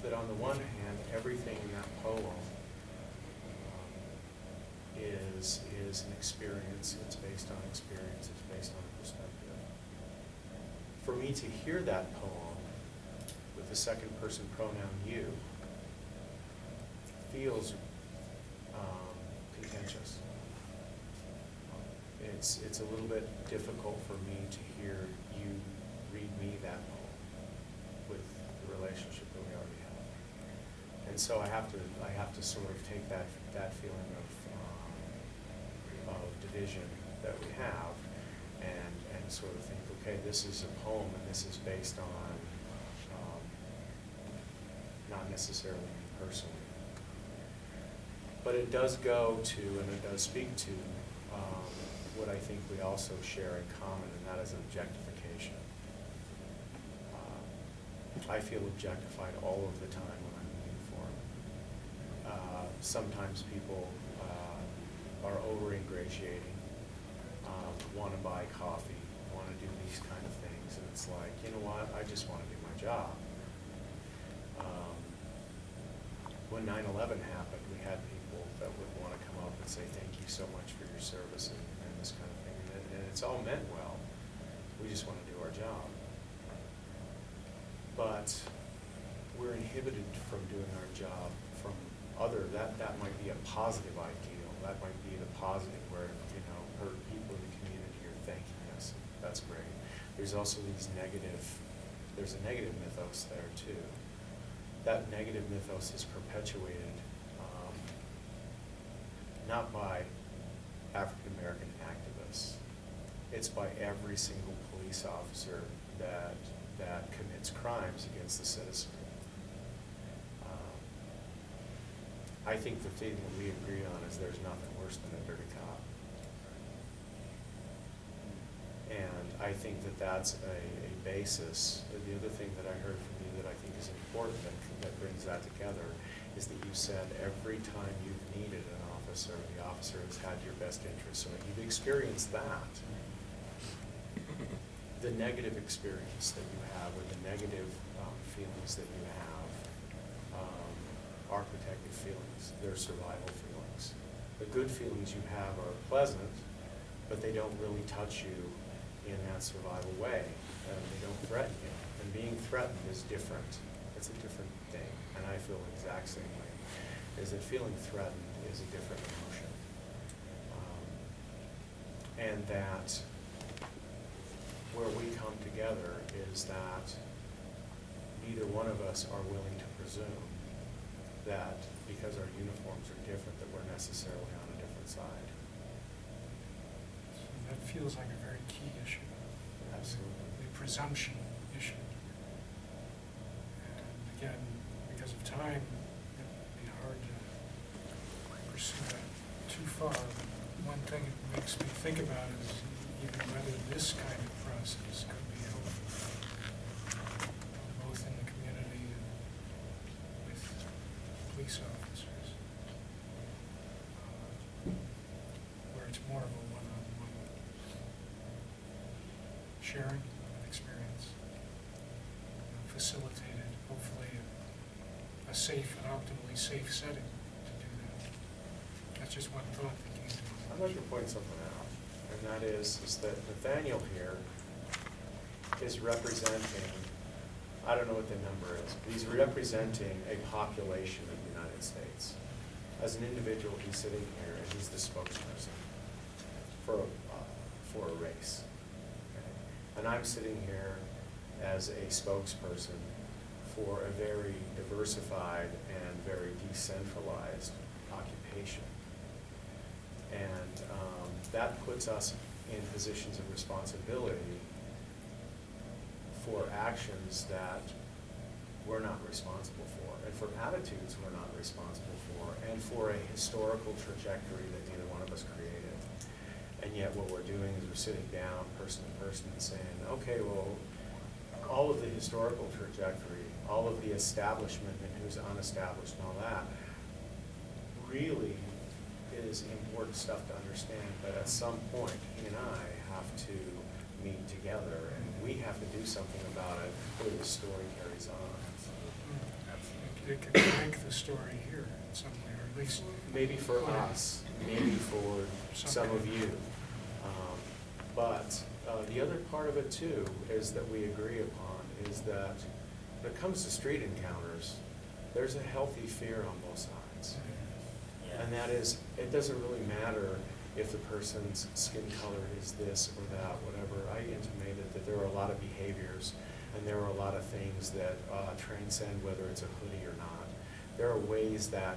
S2: That on the one hand, everything in that poem is an experience. It's based on experience. It's based on perspective. For me to hear that poem with the second person pronoun you feels contentious. It's a little bit difficult for me to hear you read me that poem with the relationship that we already have. And so I have to sort of take that feeling of division that we have and sort of think, okay, this is a poem and this is based on not necessarily me personally. But it does go to and it does speak to what I think we also share in common, and that is objectification. I feel objectified all of the time when I'm in uniform. Sometimes people are over-ingratiating, want to buy coffee, want to do these kind of things, and it's like, you know what, I just want to do my job. When 9/11 happened, we had people that would want to come up and say, thank you so much for your service and this kind of thing. And it's all meant well. We just want to do our job. But we're inhibited from doing our job from that might be a positive ideal. That might be the positive where, people in the community are thanking us. That's great. There's also there's a negative mythos there too. That negative mythos is perpetuated not by African American activists. It's by every single police officer that commits crimes against the citizenry. I think the thing that we agree on is there's nothing worse than a dirty cop. And I think that that's a basis. The other thing that I heard from you that I think is important that brings that together is that you said every time you've needed an officer, the officer has had your best interest. So you've experienced that. The negative experience that you have, or the negative feelings that you have, are protective feelings. They're survival feelings. The good feelings you have are pleasant, but they don't really touch you in that survival way. They don't threaten you. And being threatened is different. It's a different thing. And I feel the exact same way. Is that feeling threatened is a different emotion. And that where we come together is that neither one of us are willing to presume that because our uniforms are different that we're necessarily on a different side.
S1: So that feels like a very key issue.
S2: Absolutely.
S1: The presumption issue. And again, because of time, it'd be hard to pursue that too far. But one thing it makes me think about is even whether this kind of process could be helpful, both in the community and with police officers, where it's more of a one-on-one sharing of experience, facilitated, hopefully a safe and optimally safe setting to do that. That's just one thought that came to mind.
S2: I'd like to point something out, and that is that Nathaniel here is representing, I don't know what the number is, but he's representing a population of the United States. As an individual, he's sitting here and he's the spokesperson for a race. Okay? And I'm sitting here as a spokesperson for a very diversified and very decentralized occupation. And that puts us in positions of responsibility for actions that we're not responsible for, and for attitudes we're not responsible for, and for a historical trajectory that neither one of us created. And yet what we're doing is we're sitting down person to person and saying, okay, well, all of the historical trajectory, all of the establishment and who's unestablished and all that really is important stuff to understand, but at some point he and I have to meet together and we have to do something about it or the story carries on.
S1: It could break the story here in some way, or at least
S2: Maybe for us, maybe for some of you. But the other part of it too is that we agree upon is that when it comes to street encounters, there's a healthy fear on both sides.
S3: Yeah.
S2: And that is, it doesn't really matter if the person's skin color is this or that, whatever. I intimated that there are a lot of behaviors and there are a lot of things that transcend whether it's a hoodie or not. There are ways that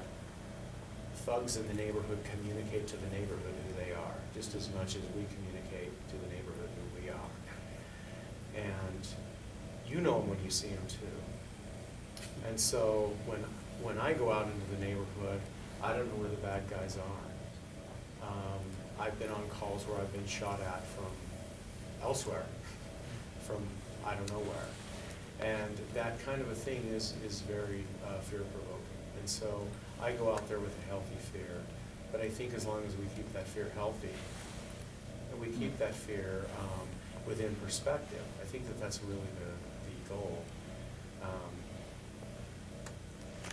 S2: thugs in the neighborhood communicate to the neighborhood who they are, just as much as we communicate to the neighborhood who we are. And you know them when you see them too. And so when I go out into the neighborhood, I don't know where the bad guys are. I've been on calls where I've been shot at from elsewhere, from I don't know where. And that kind of a thing is very fear-provoking. And so I go out there with a healthy fear. But I think as long as we keep that fear healthy, and we keep that fear within perspective, I think that that's really the goal.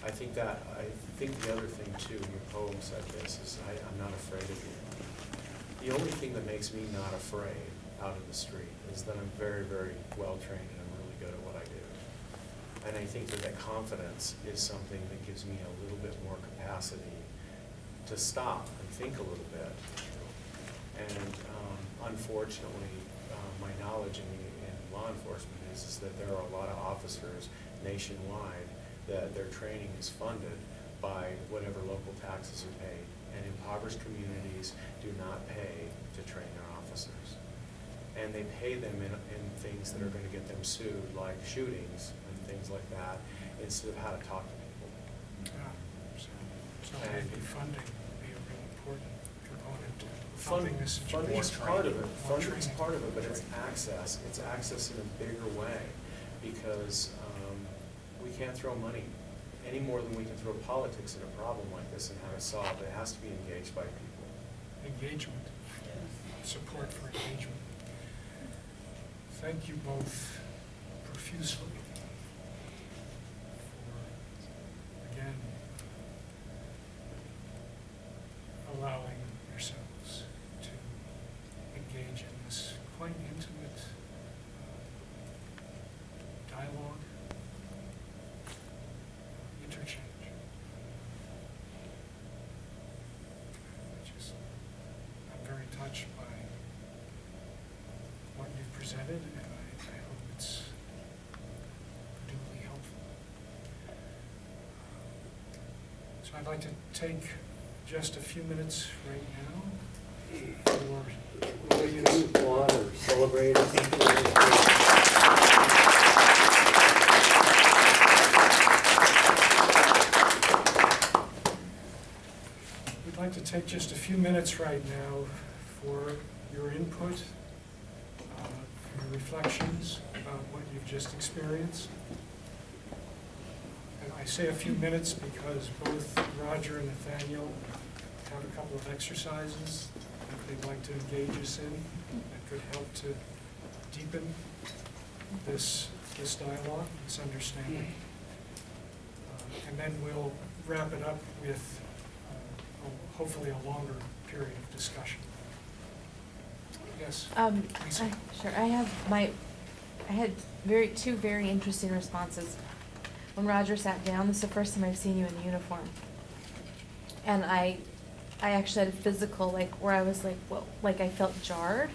S2: I think the other thing too, your poem said this, is I'm not afraid of you. The only thing that makes me not afraid out in the street is that I'm very, very well trained and I'm really good at what I do. And I think that confidence is something that gives me a little bit more capacity to stop and think a little bit. And unfortunately, my knowledge in law enforcement is that there are a lot of officers nationwide that their training is funded by whatever local taxes are paid. And impoverished communities do not pay to train their officers. And they pay them in things that are going to get them sued, like shootings and things like that, instead of how to talk to people.
S1: so maybe funding would be a really important component funding this situation.
S2: Funding's part of it,
S1: More
S2: funding's
S1: training.
S2: part of it, but it's access in a bigger way, because we can't throw money any more than we can throw politics at a problem like this and have it solved. It has to be engaged by people.
S1: Engagement, support for engagement. Thank you both profusely for, again, allowing yourselves to engage in this quite intimate dialogue, interchange. I'm very touched by what you've presented, and I hope it's duly helpful. So I'd like to take just a few minutes right now for
S4: Drink water, celebrate or something.
S1: We'd like to take just a few minutes right now for your input, your reflections about what you've just experienced. And I say a few minutes because both Roger and Nathaniel have a couple of exercises that they'd like to engage us in that could help to deepen this dialogue, this understanding. And then we'll wrap it up with hopefully a longer period of discussion. Yes? Lisa?
S5: Sure. I had two very interesting responses. When Roger sat down, this is the first time I've seen you in uniform. And I actually had a physical, like, where I was like, well, like I felt jarred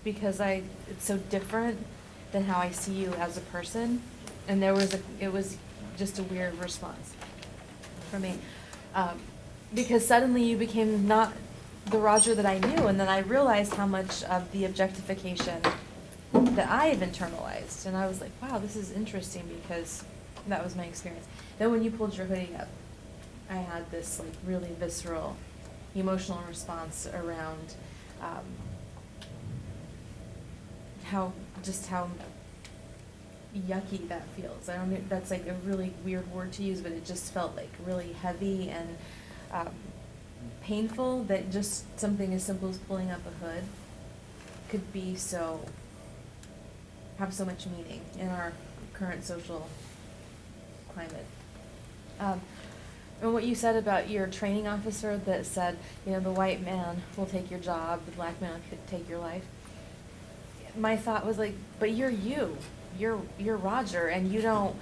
S5: because it's so different than how I see you as a person. And it was just a weird response for me. Because suddenly you became not the Roger that I knew, and then I realized how much of the objectification that I have internalized. And I was like, wow, this is interesting, because that was my experience. Then when you pulled your hoodie up, I had this like really visceral emotional response around how yucky that feels. I don't know, that's like a really weird word to use, but it just felt like really heavy and painful, that just something as simple as pulling up a hood could have so much meaning in our current social climate. And what you said about your training officer that said, the white man will take your job, the black man could take your life. My thought was like, but you're Roger, and you don't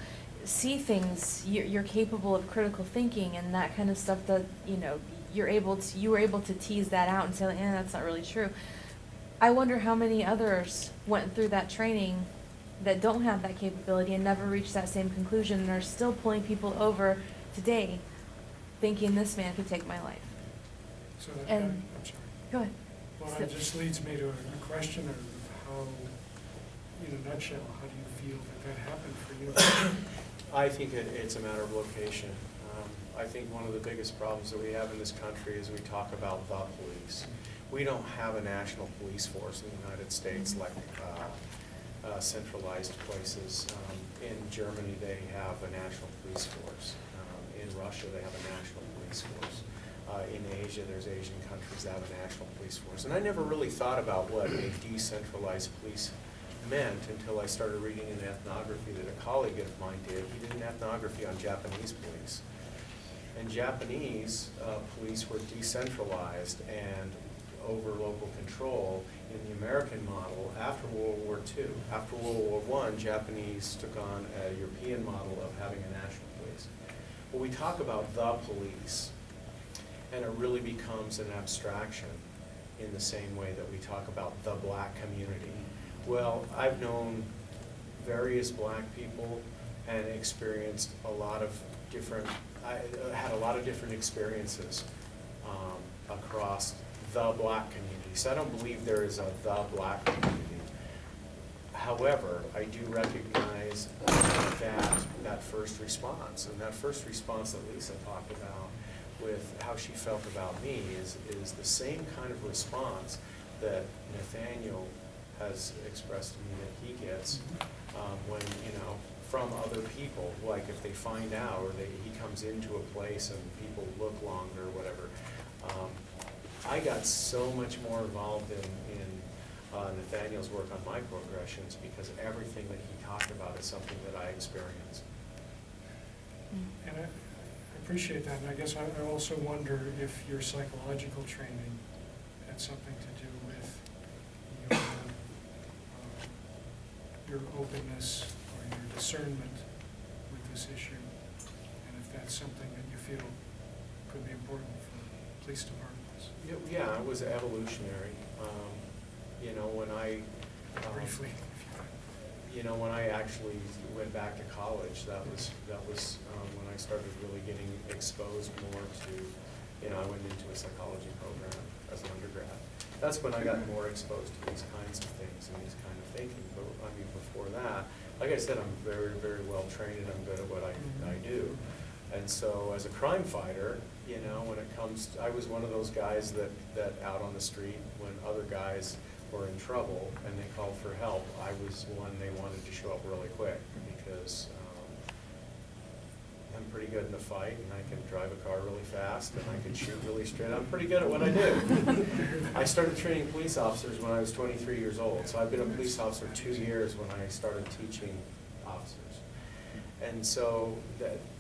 S5: see things. You're capable of critical thinking and that kind of stuff that, you were able to tease that out and say, like, that's not really true. I wonder how many others went through that training that don't have that capability and never reached that same conclusion and are still pulling people over today thinking this man could take my life.
S1: So
S5: And-
S1: I'm sorry.
S5: Go ahead.
S1: Well, that just leads me to a question of how, in a nutshell, how do you feel that happened for you?
S2: I think it's a matter of location. I think one of the biggest problems that we have in this country is we talk about the police. We don't have a national police force in the United States like centralized places. In Germany, they have a national police force. In Russia, they have a national police force. In Asia, there's Asian countries that have a national police force. And I never really thought about what a decentralized police meant until I started reading an ethnography that a colleague of mine did. He did an ethnography on Japanese police. And Japanese police were decentralized and over local control in the American model after World War II. After World War I, Japanese took on a European model of having a national police. Well, we talk about the police, and it really becomes an abstraction in the same way that we talk about the black community. Well, I've known various black people and experienced a lot of different, I had a lot of different experiences across the black community. So I don't believe there is a the black community. However, I do recognize that first response, and that first response that Lisa talked about with how she felt about me is the same kind of response that Nathaniel has expressed to me that he gets when, you know, from other people, like if they find out or he comes into a place and people look longer or whatever. I got so much more involved in Nathaniel's work on microaggressions because everything that he talked about is something that I experienced.
S1: And I appreciate that, and I guess I also wonder if your psychological training had something to do with your openness or your discernment with this issue, and if that's something that you feel could be important for police departments.
S2: Yeah, it was evolutionary. You know, when I
S1: Briefly, if
S2: you know, when I actually went back to college, that was when I started really getting exposed more to, you know, I went into a psychology program as an undergrad. That's when I got more exposed to these kinds of things and these kind of thinking. But I mean, before that, like I said, I'm very, very well trained and I'm good at what I do. And so as a crime fighter, you know, when it comes to, I was one of those guys that out on the street when other guys were in trouble and they called for help, I was one they wanted to show up really quick because I'm pretty good in a fight and I can drive a car really fast and I can shoot really straight. I'm pretty good at what I do. I started training police officers when I was 23 years old, so I've been a police officer 2 years when I started teaching officers. And so,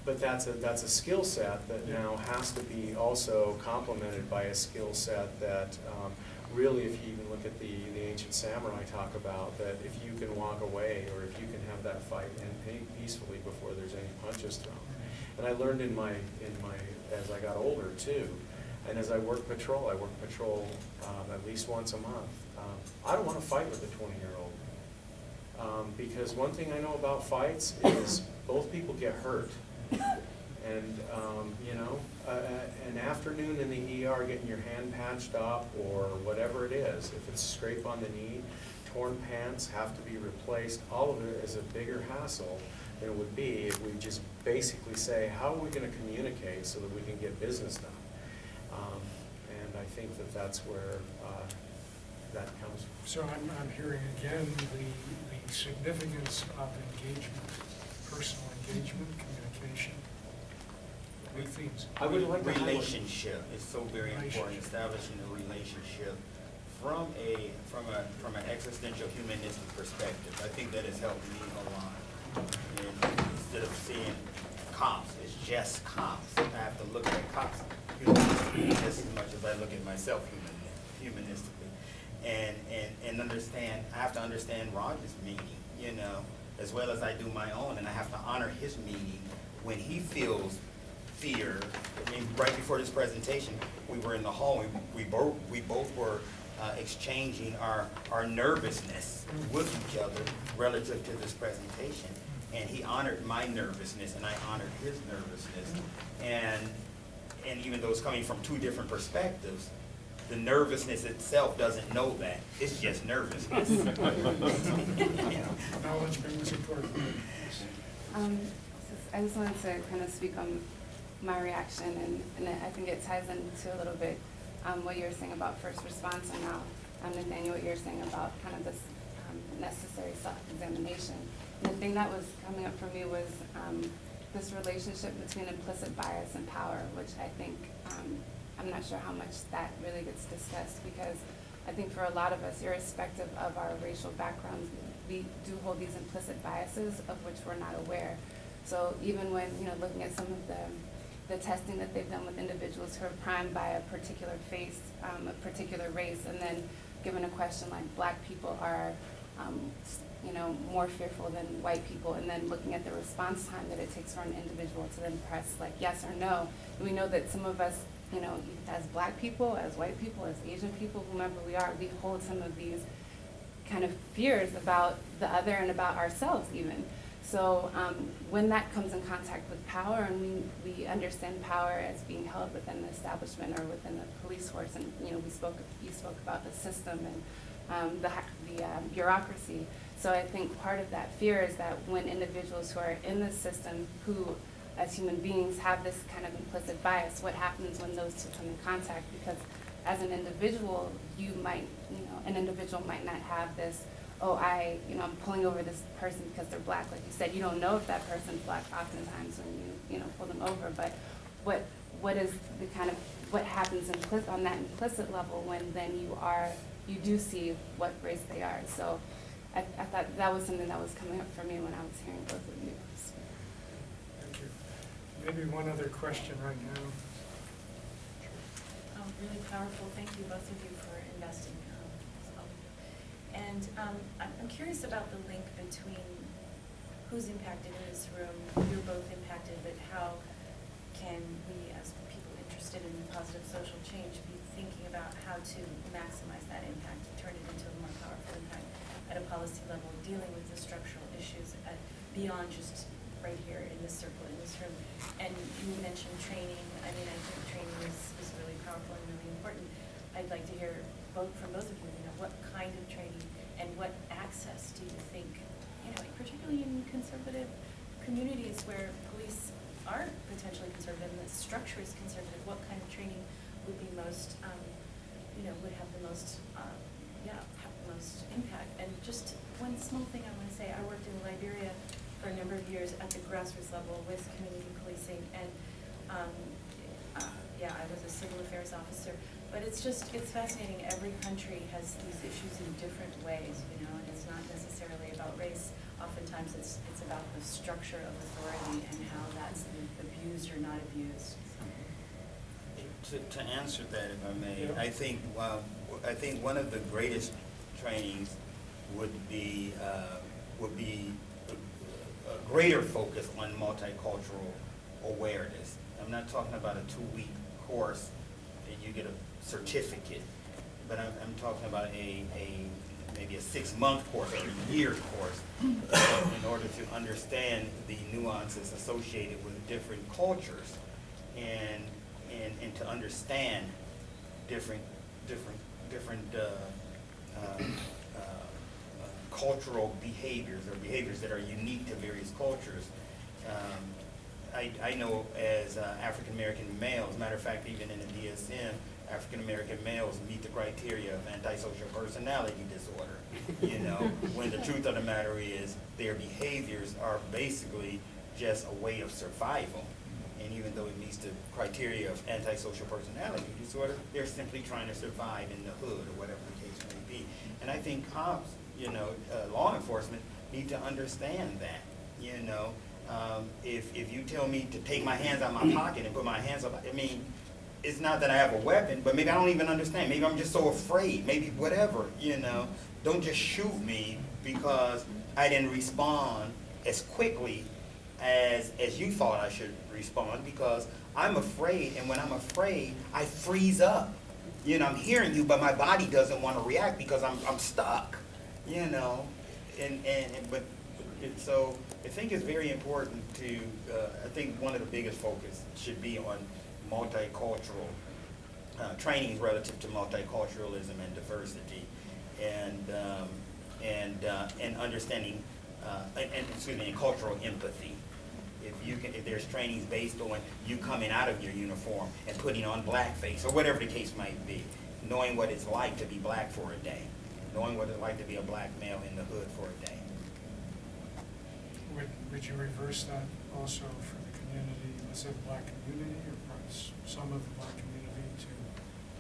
S2: but that's a skill set that now has to be also complemented by a skill set that really, if you even look at the ancient samurai talk about, that if you can walk away or if you can have that fight and peacefully before there's any punches thrown. And I learned in my as I got older too, and as I worked patrol, at least once a month. I don't want to fight with a 20-year-old because one thing I know about fights is both people get hurt. And, you know, an afternoon in the ER getting your hand patched up or whatever it is, if it's scrape on the knee, torn pants have to be replaced, all of it is a bigger hassle than it would be if we just basically say, how are we going to communicate so that we can get business done? And I think that that's where that comes from.
S1: So I'm hearing again the significance of engagement, personal engagement, communication. Big themes.
S2: I would like to highlight-
S3: Relationship is so very important, establishing a relationship from an existential humanistic perspective. I think that has helped me a lot. And instead of seeing cops as just cops, I have to look at cops humanistically just as much as I look at myself humanistically. And understand, I have to understand Roger's meaning, you know, as well as I do my own, and I have to honor his meaning when he feels fear. I mean, right before this presentation, we were in the hall, we both were exchanging our nervousness with each other relative to this presentation. And he honored my nervousness and I honored his nervousness. And even though it's coming from two different perspectives, the nervousness itself doesn't know that. It's just nervousness.
S1: Acknowledgement is important.
S6: I just wanted to kind of speak on my reaction, and I think it ties into a little bit what you were saying about first response, and now, Nathaniel, what you're saying about kind of this necessary self-examination. And the thing that was coming up for me was this relationship between implicit bias and power, which I think, I'm not sure how much that really gets discussed, because I think for a lot of us, irrespective of our racial backgrounds, we do hold these implicit biases of which we're not aware. So even when, you know, looking at some of the testing that they've done with individuals who are primed by a particular face, a particular race, and then given a question like black people are, you know, more fearful than white people, and then looking at the response time that it takes for an individual to then press like yes or no. And we know that some of us, you know, as black people, as white people, as Asian people, whomever we are, we hold some of these kind of fears about the other and about ourselves even. So when that comes in contact with power, and we understand power as being held within the establishment or within the police force, and you know, you spoke about the system and the bureaucracy. So I think part of that fear is that when individuals who are in the system who as human beings have this kind of implicit bias. What happens when those two come in contact? Because as an individual, an individual might not have this, oh, I'm pulling over this person because they're black. Like you said, you don't know if that person's black oftentimes when you pull them over. But what is the kind of, what happens on that implicit level when then you do see what race they are. So I thought that was something that was coming up for me when I was hearing both of you.
S1: Thank you. Maybe one other question right now.
S7: Really powerful. Thank you, both of you, for investing. And I'm curious about the link between who's impacted in this room. You're both impacted, but how can we, as people interested in positive social change, be thinking about how to maximize that impact, turn it into a more powerful impact at a policy level, dealing with the structural issues beyond just right here in this circle, in this room. And you mentioned training. I mean, I think training is really powerful and really important. I'd like to hear from both of you, what kind of training and what access do you think, particularly in conservative communities where police are potentially conservative and the structure is conservative, what kind of training would be most, would have the most, have the most impact? And just one small thing I want to say, I worked in Liberia for a number of years at the grassroots level with community policing, and I was a civil affairs officer. But it's fascinating. Every country has these issues in different ways, and it's not necessarily about race. Oftentimes it's about the structure of authority and how that's abused or not abused.
S3: To answer that, if I may,
S1: Yeah.
S3: I think one of the greatest trainings would be a greater focus on multicultural awareness. I'm not talking about a 2-week course and you get a certificate, but I'm talking about maybe a 6-month course or a year course in order to understand the nuances associated with different cultures and to understand different cultural behaviors or behaviors that are unique to various cultures. I know as African American males, matter of fact, even in the DSM, African American males meet the criteria of antisocial personality disorder. When the truth of the matter is their behaviors are basically just a way of survival. And even though it meets the criteria of antisocial personality disorder, they're simply trying to survive in the hood or whatever the case may be. And I think cops, law enforcement need to understand that. If you tell me to take my hands out of my pocket and put my hands up, it's not that I have a weapon, but maybe I don't even understand. Maybe I'm just so afraid. Maybe whatever. Don't just shoot me because I didn't respond as quickly as you thought I should respond, because I'm afraid, and when I'm afraid, I freeze up. I'm hearing you, but my body doesn't want to react because I'm stuck. So I think it's very important to. I think one of the biggest focus should be on multicultural trainings relative to multiculturalism and diversity, and understanding and cultural empathy. If there's trainings based on you coming out of your uniform and putting on blackface or whatever the case might be, knowing what it's like to be black for a day, knowing what it's like to be a black male in the hood for a day.
S1: Would you reverse that also for the community, let's say the black community, or perhaps some of the black community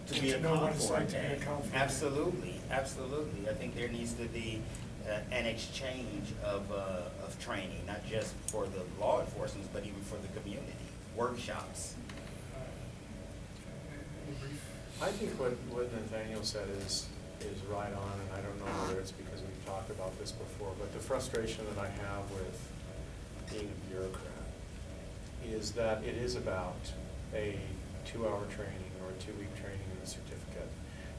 S3: To be a
S1: know what
S3: cop
S1: it's
S3: for a
S1: like to be
S3: day.
S1: a cop for a day?
S3: Absolutely. I think there needs to be an exchange of training, not just for the law enforcement, but even for the community. Workshops.
S1: Any brief?
S2: I think what Nathaniel said is right on, and I don't know whether it's because we've talked about this before, but the frustration that I have with being a bureaucrat is that it is about a 2-hour training or a 2-week training and a certificate,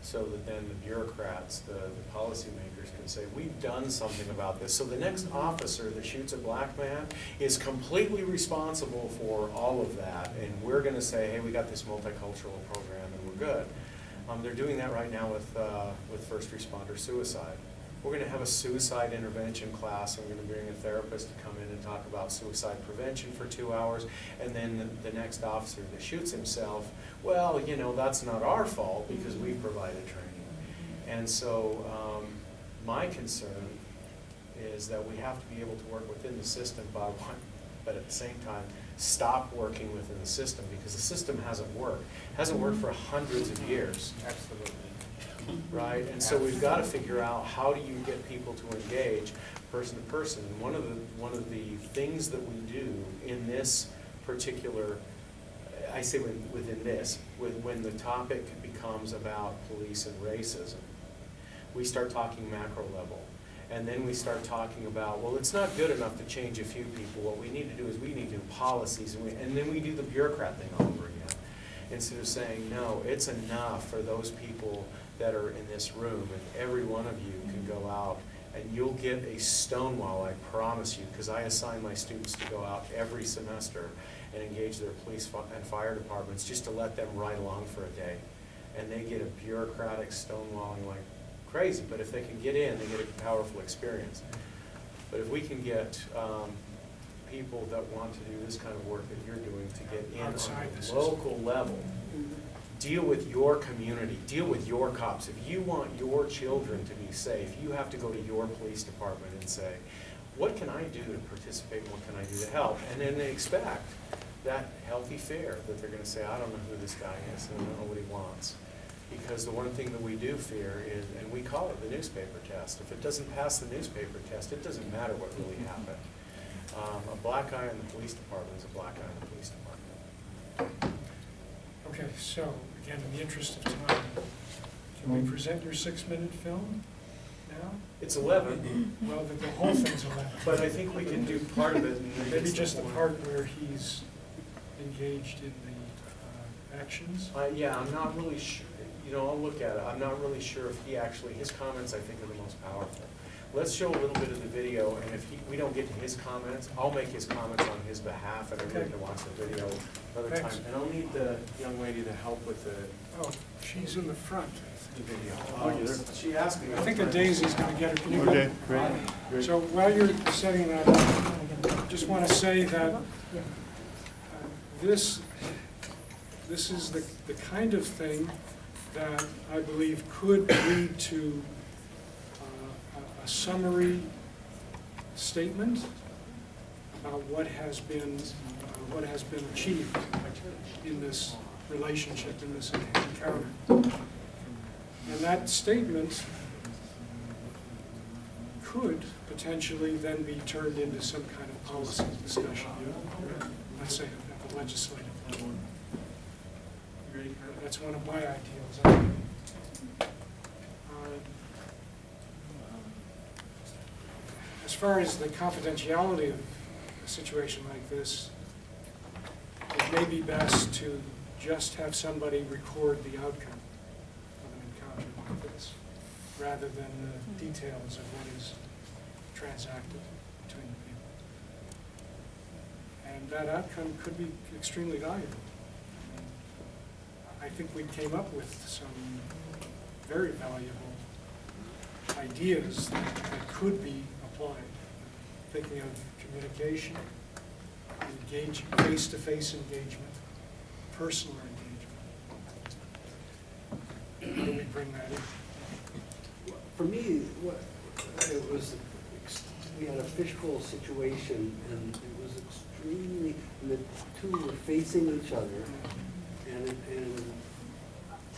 S2: so that then the bureaucrats, the policymakers can say, we've done something about this. So the next officer that shoots a black man is completely responsible for all of that, and we're going to say, hey, we got this multicultural program and we're good. They're doing that right now with first responder suicide. We're going to have a suicide intervention class. I'm going to bring a therapist to come in and talk about suicide prevention for 2 hours. And then the next officer that shoots himself, well, you know, that's not our fault because we provided training. And so my concern is that we have to be able to work within the system, but at the same time, stop working within the system because the system hasn't worked. It hasn't worked for hundreds of years.
S3: Absolutely.
S2: Right, and so we've got to figure out how do you get people to engage person to person. And one of the things that we do in this particular, I say within this, when the topic becomes about police and racism, we start talking macro level. And then we start talking about, well, it's not good enough to change a few people. What we need to do is we need to do policies, and then we do the bureaucrat thing all over again. Instead of saying, no, it's enough for those people that are in this room, and every one of you can go out and you'll get a stonewall, I promise you, because I assign my students to go out every semester and engage their police and fire departments just to let them ride along for a day. And they get a bureaucratic stonewalling like crazy, but if they can get in, they get a powerful experience. But if we can get people that want to do this kind of work that you're doing to get in
S1: Outside the
S2: on a
S1: system.
S2: local level, deal with your community, deal with your cops. If you want your children to be safe, you have to go to your police department and say, what can I do to participate, what can I do to help? And then they expect that healthy fear that they're going to say, I don't know who this guy is, I don't know what he wants. Because the one thing that we do fear is, and we call it the newspaper test. If it doesn't pass the newspaper test, it doesn't matter what really happened. A black eye in the police department is a black eye in the police department.
S1: Okay, so, again, in the interest of time, can we present your 6-minute film now?
S2: It's 11,
S1: Well, the whole thing's 11.
S2: but I think we can do part of it. And then
S1: Maybe
S2: it's
S1: just the
S2: one.
S1: part where he's engaged in the actions.
S2: Yeah, I'm not really sure, you know, I'll look at it. I'm not really sure if he actually, his comments I think are the most powerful. Let's show a little bit of the video, and if we don't get to his comments, I'll make his comments on his behalf, and everybody can watch the video another time.
S1: Thanks.
S2: And I'll need the young lady to help with the
S1: Oh, she's in the front.
S2: video.
S4: Oh, you're there.
S2: She asked me.
S1: I think that Daisy's gonna get her. Can you go?
S4: Okay, great.
S1: So while you're setting that up, I just want to say that this is the kind of thing that I believe could lead to a summary statement about what has been achieved in this relationship, in this encounter. And that statement could potentially then be turned into some kind of policy discussion, let's say at the legislative level. That's one of my ideals. As far as the confidentiality of a situation like this, it may be best to just have somebody record the outcome of an encounter like this, rather than the details of what is transacted between the people. And that outcome could be extremely valuable. I think we came up with some very valuable ideas that could be applied. Thinking of communication, face-to-face engagement, personal engagement. How do we bring that in?
S4: For me, it was, we had a fishbowl situation, and it was extremely, and the two were facing each other and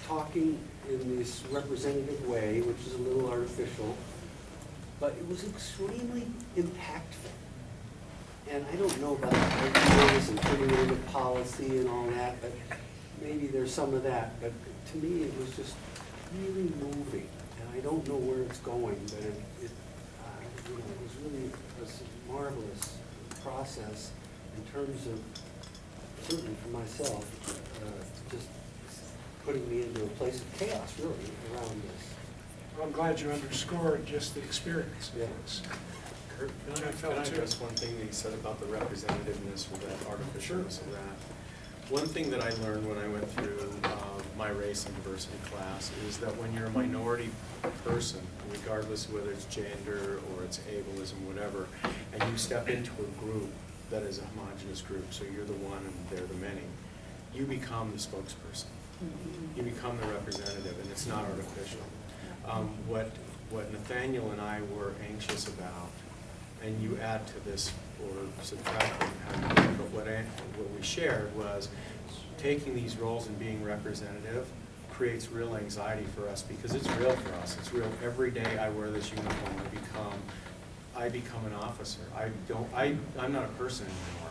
S4: talking in this representative way, which is a little artificial, but it was extremely impactful. And I don't know about ideas and putting it into policy and all that, but maybe there's some of that. But to me, it was just really moving. And I don't know where it's going, but it was really a marvelous process in terms of, certainly for myself, just putting me into a place of chaos, really, around this.
S1: Well, I'm glad you underscored just the experience.
S4: Yeah.
S2: Kurt, can I address one thing that you said about the representativeness or that artificialness of that? One thing that I learned when I went through my race and diversity class is that when you're a minority person, regardless of whether it's gender or it's ableism, whatever, and you step into a group that is a homogenous group, so you're the one and they're the many, you become the spokesperson. You become the representative, and it's not artificial. What Nathaniel and I were anxious about, and you add to this or subtract from it, but what we shared was taking these roles and being representative creates real anxiety for us, because it's real for us. It's real. Every day I wear this uniform, I become an officer. I'm not a person anymore.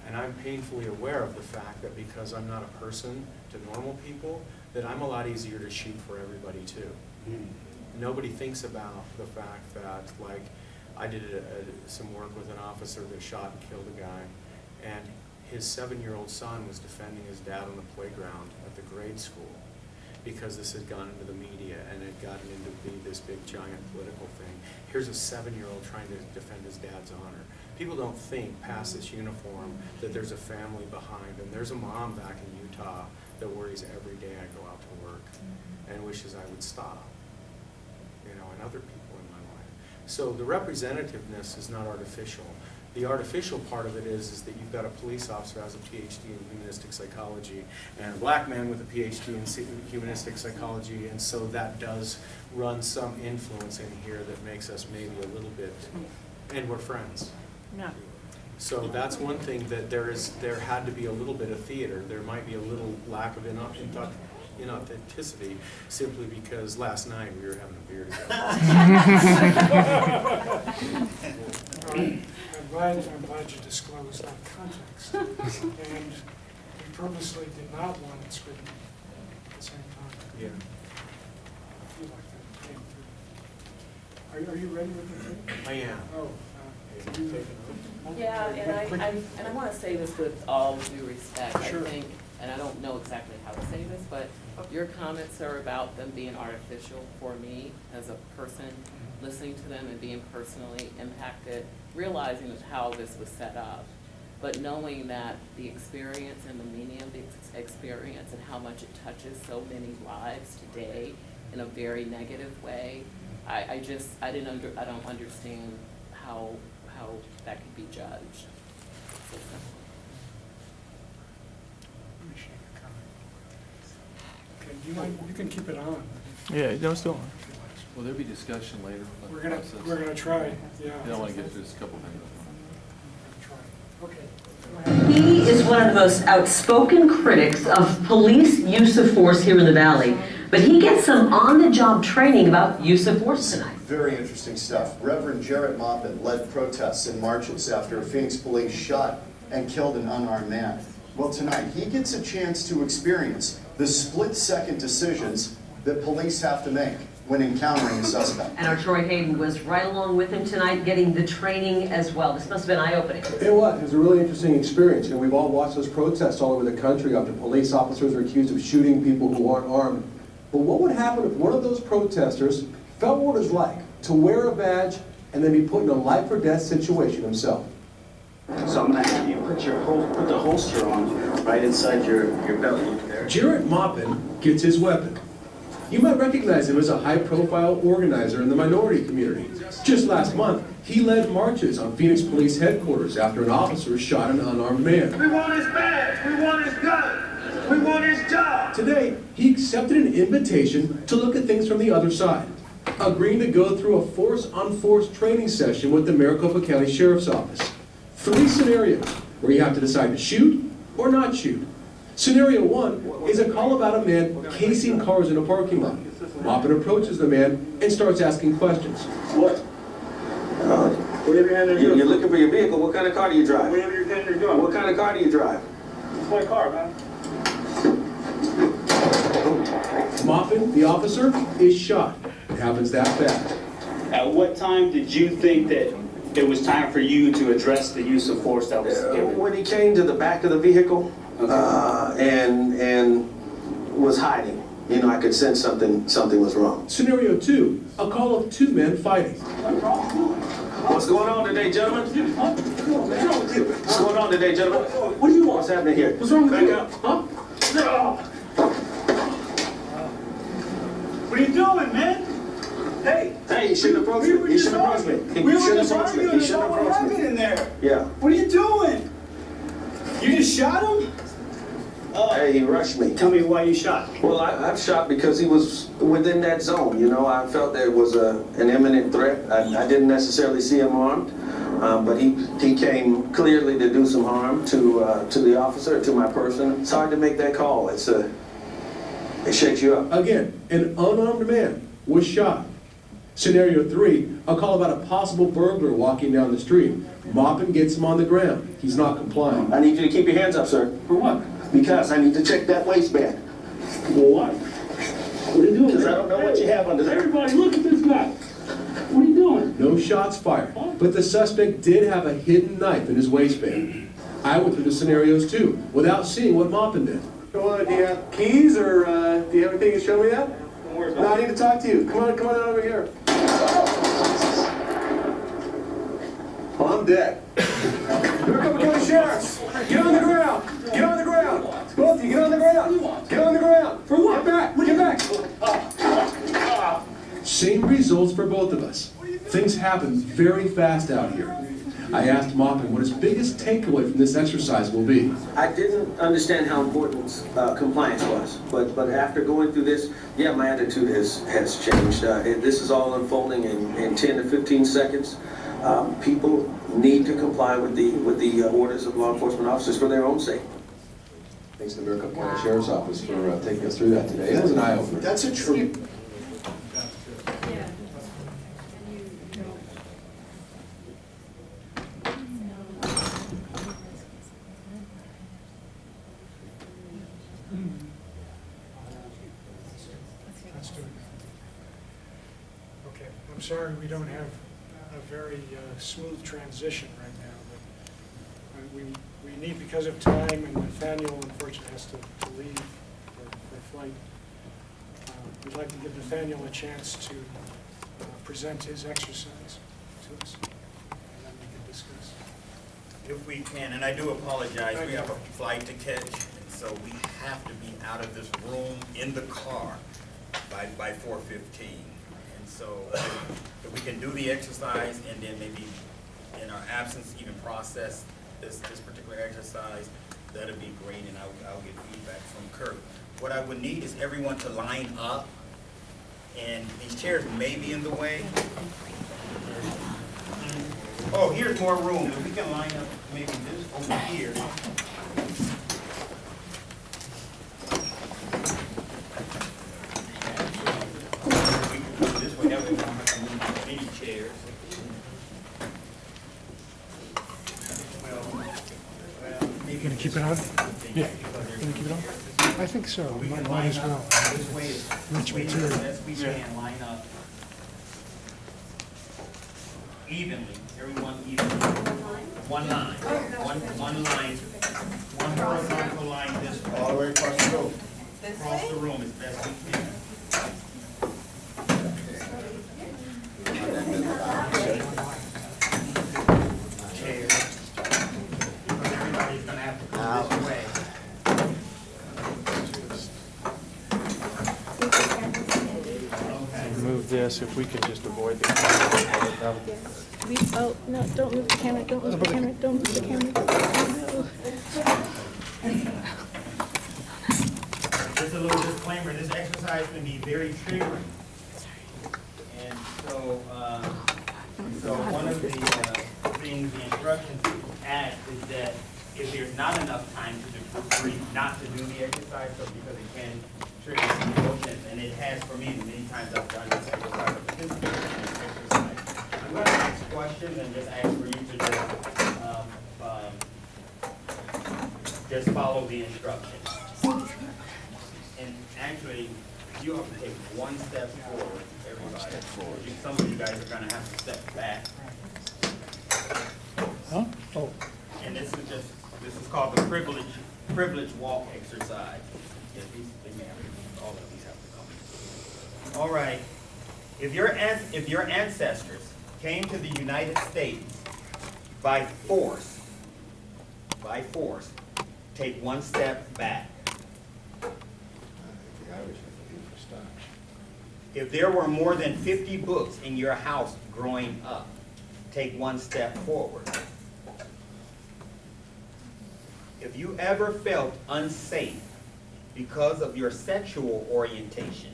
S2: And I'm painfully aware of the fact that because I'm not a person to normal people, that I'm a lot easier to shoot for everybody too. Nobody thinks about the fact that, like, I did some work with an officer that shot and killed a guy, and his 7-year-old son was defending his dad on the playground at the grade school, because this had gone into the media and it got into this big giant political thing. Here's a 7-year-old trying to defend his dad's honor. People don't think past this uniform that there's a family behind, and there's a mom back in Utah that worries every day I go out to work and wishes I would stop, and other people in my life. So the representativeness is not artificial. The artificial part of it is that you've got a police officer who has a PhD in humanistic psychology and a black man with a PhD in humanistic psychology, and so that does run some influence in here that makes us maybe a little bit, and we're friends.
S5: Yeah.
S2: So that's one thing, that there had to be a little bit of theater. There might be a little lack of inauthenticity, simply because last night we were having a beer together.
S1: I'm glad you disclosed that context. And we purposely did not want it scripted at the same time.
S2: Yeah.
S1: I feel like that came through. Are you ready with the thing?
S2: I am.
S1: Oh, you take it on.
S8: Yeah, and I want to say this with all due respect.
S1: Sure.
S8: I think, and I don't know exactly how to say this, but your comments are about them being artificial for me as a person, listening to them and being personally impacted, realizing how this was set up, but knowing that the experience and the meaning of the experience and how much it touches so many lives today in a very negative way, I don't understand how that could be judged.
S1: Let me share your comment. Okay, do you mind, you can keep it on.
S9: Yeah, no, still on.
S10: Will there be discussion later? about
S1: We're
S10: the
S1: gonna,
S10: process?
S1: we're gonna try, yeah.
S10: I don't want to get through this a couple things.
S1: We're gonna try. Okay.
S11: He is one of the most outspoken critics of police use of force here in the Valley, but he gets some on-the-job training about use of force tonight.
S12: Very interesting stuff. Reverend Jarrett Maupin led protests and marches after Phoenix police shot and killed an unarmed man. Well, tonight he gets a chance to experience the split-second decisions that police have to make when encountering a suspect.
S11: And our Troy Hayden was right along with him tonight, getting the training as well. This must have been eye-opening.
S13: It was a really interesting experience, and we've all watched those protests all over the country after police officers are accused of shooting people who aren't armed. But what would happen if one of those protesters felt what it was like to wear a badge and then be put in a life-or-death situation himself?
S14: So I'm going to have you put the holster on right inside your belly there.
S13: Jarrett Maupin gets his weapon. You might recognize him as a high-profile organizer in the minority community. Just last month, he led marches on Phoenix Police Headquarters after an officer shot an unarmed man.
S14: We want his badge, we want his gun, we want his job.
S13: Today, he accepted an invitation to look at things from the other side, agreeing to go through a force-on-force training session with the Maricopa County Sheriff's Office. 3 scenarios where you have to decide to shoot or not shoot. Scenario 1 is a call about a man casing cars in a parking lot. Maupin approaches the man and starts asking questions.
S14: What? What have your hand in your You're looking for your vehicle. What kind of car do you drive? What have your hand in your What kind of car do you drive? It's my car, man.
S13: Maupin, the officer, is shot. It happens that fast.
S14: At what time did you think that it was time for you to address the use of force that was given? When he came to the back of the vehicle, and was hiding. You know, I could sense something was wrong.
S13: Scenario 2, a call of 2 men fighting.
S14: What's going on today, gentlemen? What's wrong with you? What's going on today, gentlemen? What do you want? What's happening here? What's wrong with you? Back up. Huh?
S9: What are you doing, man? Hey!
S14: Hey, you shouldn't approach me. You shouldn't approach me.
S9: We
S14: You
S9: were
S14: shouldn't
S9: just
S14: approach me.
S9: arguing
S14: You shouldn't
S9: about what
S14: approach
S9: happened
S14: me.
S9: in there.
S14: Yeah.
S9: What are you doing? You just shot him?
S14: Hey, he rushed me.
S9: Tell me why you shot.
S14: Well, I'm shot because he was within that zone. You know, I felt there was an imminent threat. I didn't necessarily see him armed, but he came clearly to do some harm to the officer, to my person. It's hard to make that call. It shakes you up.
S13: Again, an unarmed man was shot. Scenario 3, a call about a possible burglar walking down the street. Maupin gets him on the ground. He's not complying.
S14: I need you to keep your hands up, sir.
S9: For what?
S14: Because I need to check that waistband.
S9: For what? What are you doing?
S14: Because I don't know what you have under there.
S9: Everybody, look at this guy. What are you doing?
S13: No shots fired, but the suspect did have a hidden knife in his waistband. I went through the scenarios too, without seeing what Maupin did.
S15: Come on, do you have keys or do you have anything to show me that?
S9: Don't worry
S15: No,
S9: about
S15: I need to talk to you. Come on over here. Well, I'm dead. Here come the sheriffs. Get on the ground. Get on the ground. Both of you, get on the ground. Get on the ground.
S9: For what?
S15: Get back. Get back.
S13: Same results for both of us. Things happen very fast out here. I asked Maupin what his biggest takeaway from this exercise will be.
S14: I didn't understand how important compliance was, but after going through this, yeah, my attitude has changed. This is all unfolding in 10 to 15 seconds. People need to comply with the orders of law enforcement officers for their own sake.
S15: Thanks to the Maricopa County Sheriff's Office for taking us through that today. It was an eye-opener.
S12: That's a true.
S1: Let's do it. Okay, I'm sorry we don't have a very smooth transition right now, but we need, because of time, and Nathaniel unfortunately has to leave for flight. We'd like to give Nathaniel a chance to present his exercise to us, and then we can discuss.
S3: If we can, and I do apologize, we have a flight to catch, and so we have to be out of this room in the car by 4:15. And so if we can do the exercise and then maybe in our absence even process this particular exercise, that'd be great, and I'll get feedback from Kurt. What I would need is everyone to line up, and these chairs may be in the way. Oh, here's more room. If we can line up maybe this over here. We can go this way, that way we don't have to move many chairs.
S1: You gonna keep it on? Yeah. Gonna keep it on? I think so. Might as well.
S3: This way is
S1: Rich material.
S3: as we can line up evenly, everyone evenly. One line, one line, one horizontal line this way.
S2: All the way across the room.
S3: Across the room as best we can. Chairs. Because everybody's gonna have to come this way.
S16: Move this, if we could just avoid the.
S7: Oh, no, don't move the camera, don't move the camera, don't move the camera.
S3: Just a little disclaimer, this exercise can be very triggering. And so, one of the things, the instructions ask is that if there's not enough time to not to do the exercise, so because it can trigger some emotions, and it has for me, many times I've done this exercise, or participated in this exercise. I'm going to ask questions and just ask for you to just follow the instructions. And actually, you have to take one step forward, everybody. Some of you guys are gonna have to step back.
S16: Huh? Oh.
S3: And this is called the privilege walk exercise. Yeah, all of these have to come. All right. If your ancestors came to the United States by force, take one step back. If there were more than 50 books in your house growing up, take one step forward. If you ever felt unsafe because of your sexual orientation,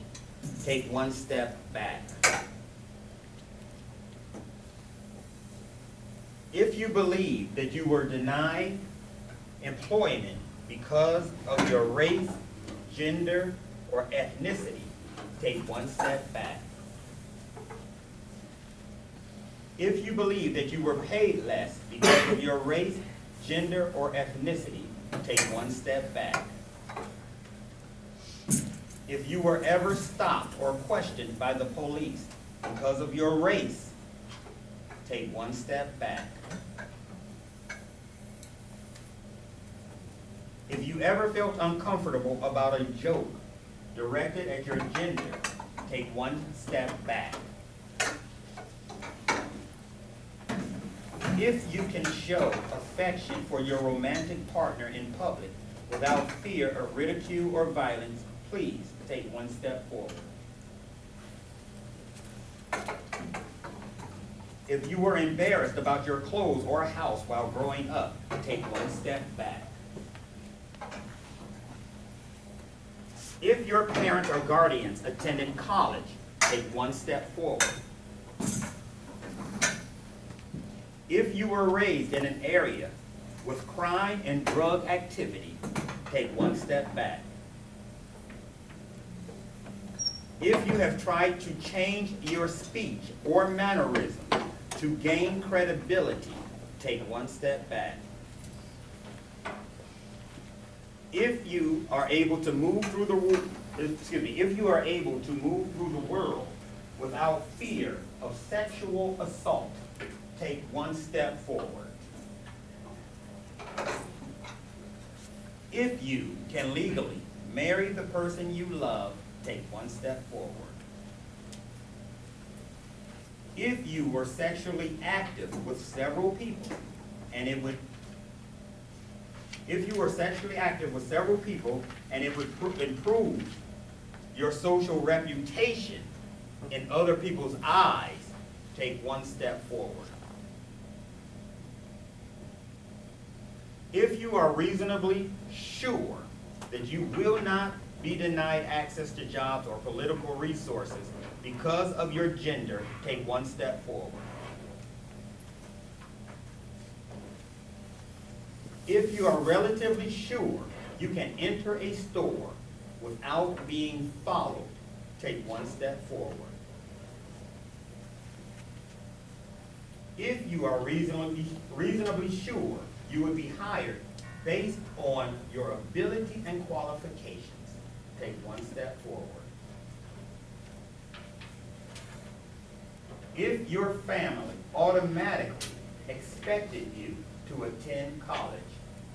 S3: take one step back. If you believe that you were denied employment because of your race, gender, or ethnicity, take one step back. If you believe that you were paid less because of your race, gender, or ethnicity, take one step back. If you were ever stopped or questioned by the police because of your race, take one step back. If you ever felt uncomfortable about a joke directed at your gender, take one step back. If you can show affection for your romantic partner in public without fear of ridicule or violence, please take one step forward. If you were embarrassed about your clothes or house while growing up, take one step back. If your parents or guardians attended college, take one step forward. If you were raised in an area with crime and drug activity, take one step back. If you have tried to change your speech or mannerism to gain credibility, take one step back. If you are able to move through the world without fear of sexual assault, take one step forward. If you can legally marry the person you love, take one step forward. If you were sexually active with several people and it would improve your social reputation in other people's eyes, take one step forward. If you are reasonably sure that you will not be denied access to jobs or political resources because of your gender, take one step forward. If you are relatively sure you can enter a store without being followed, take one step forward. If you are reasonably sure you would be hired based on your ability and qualifications, take one step forward. If your family automatically expected you to attend college,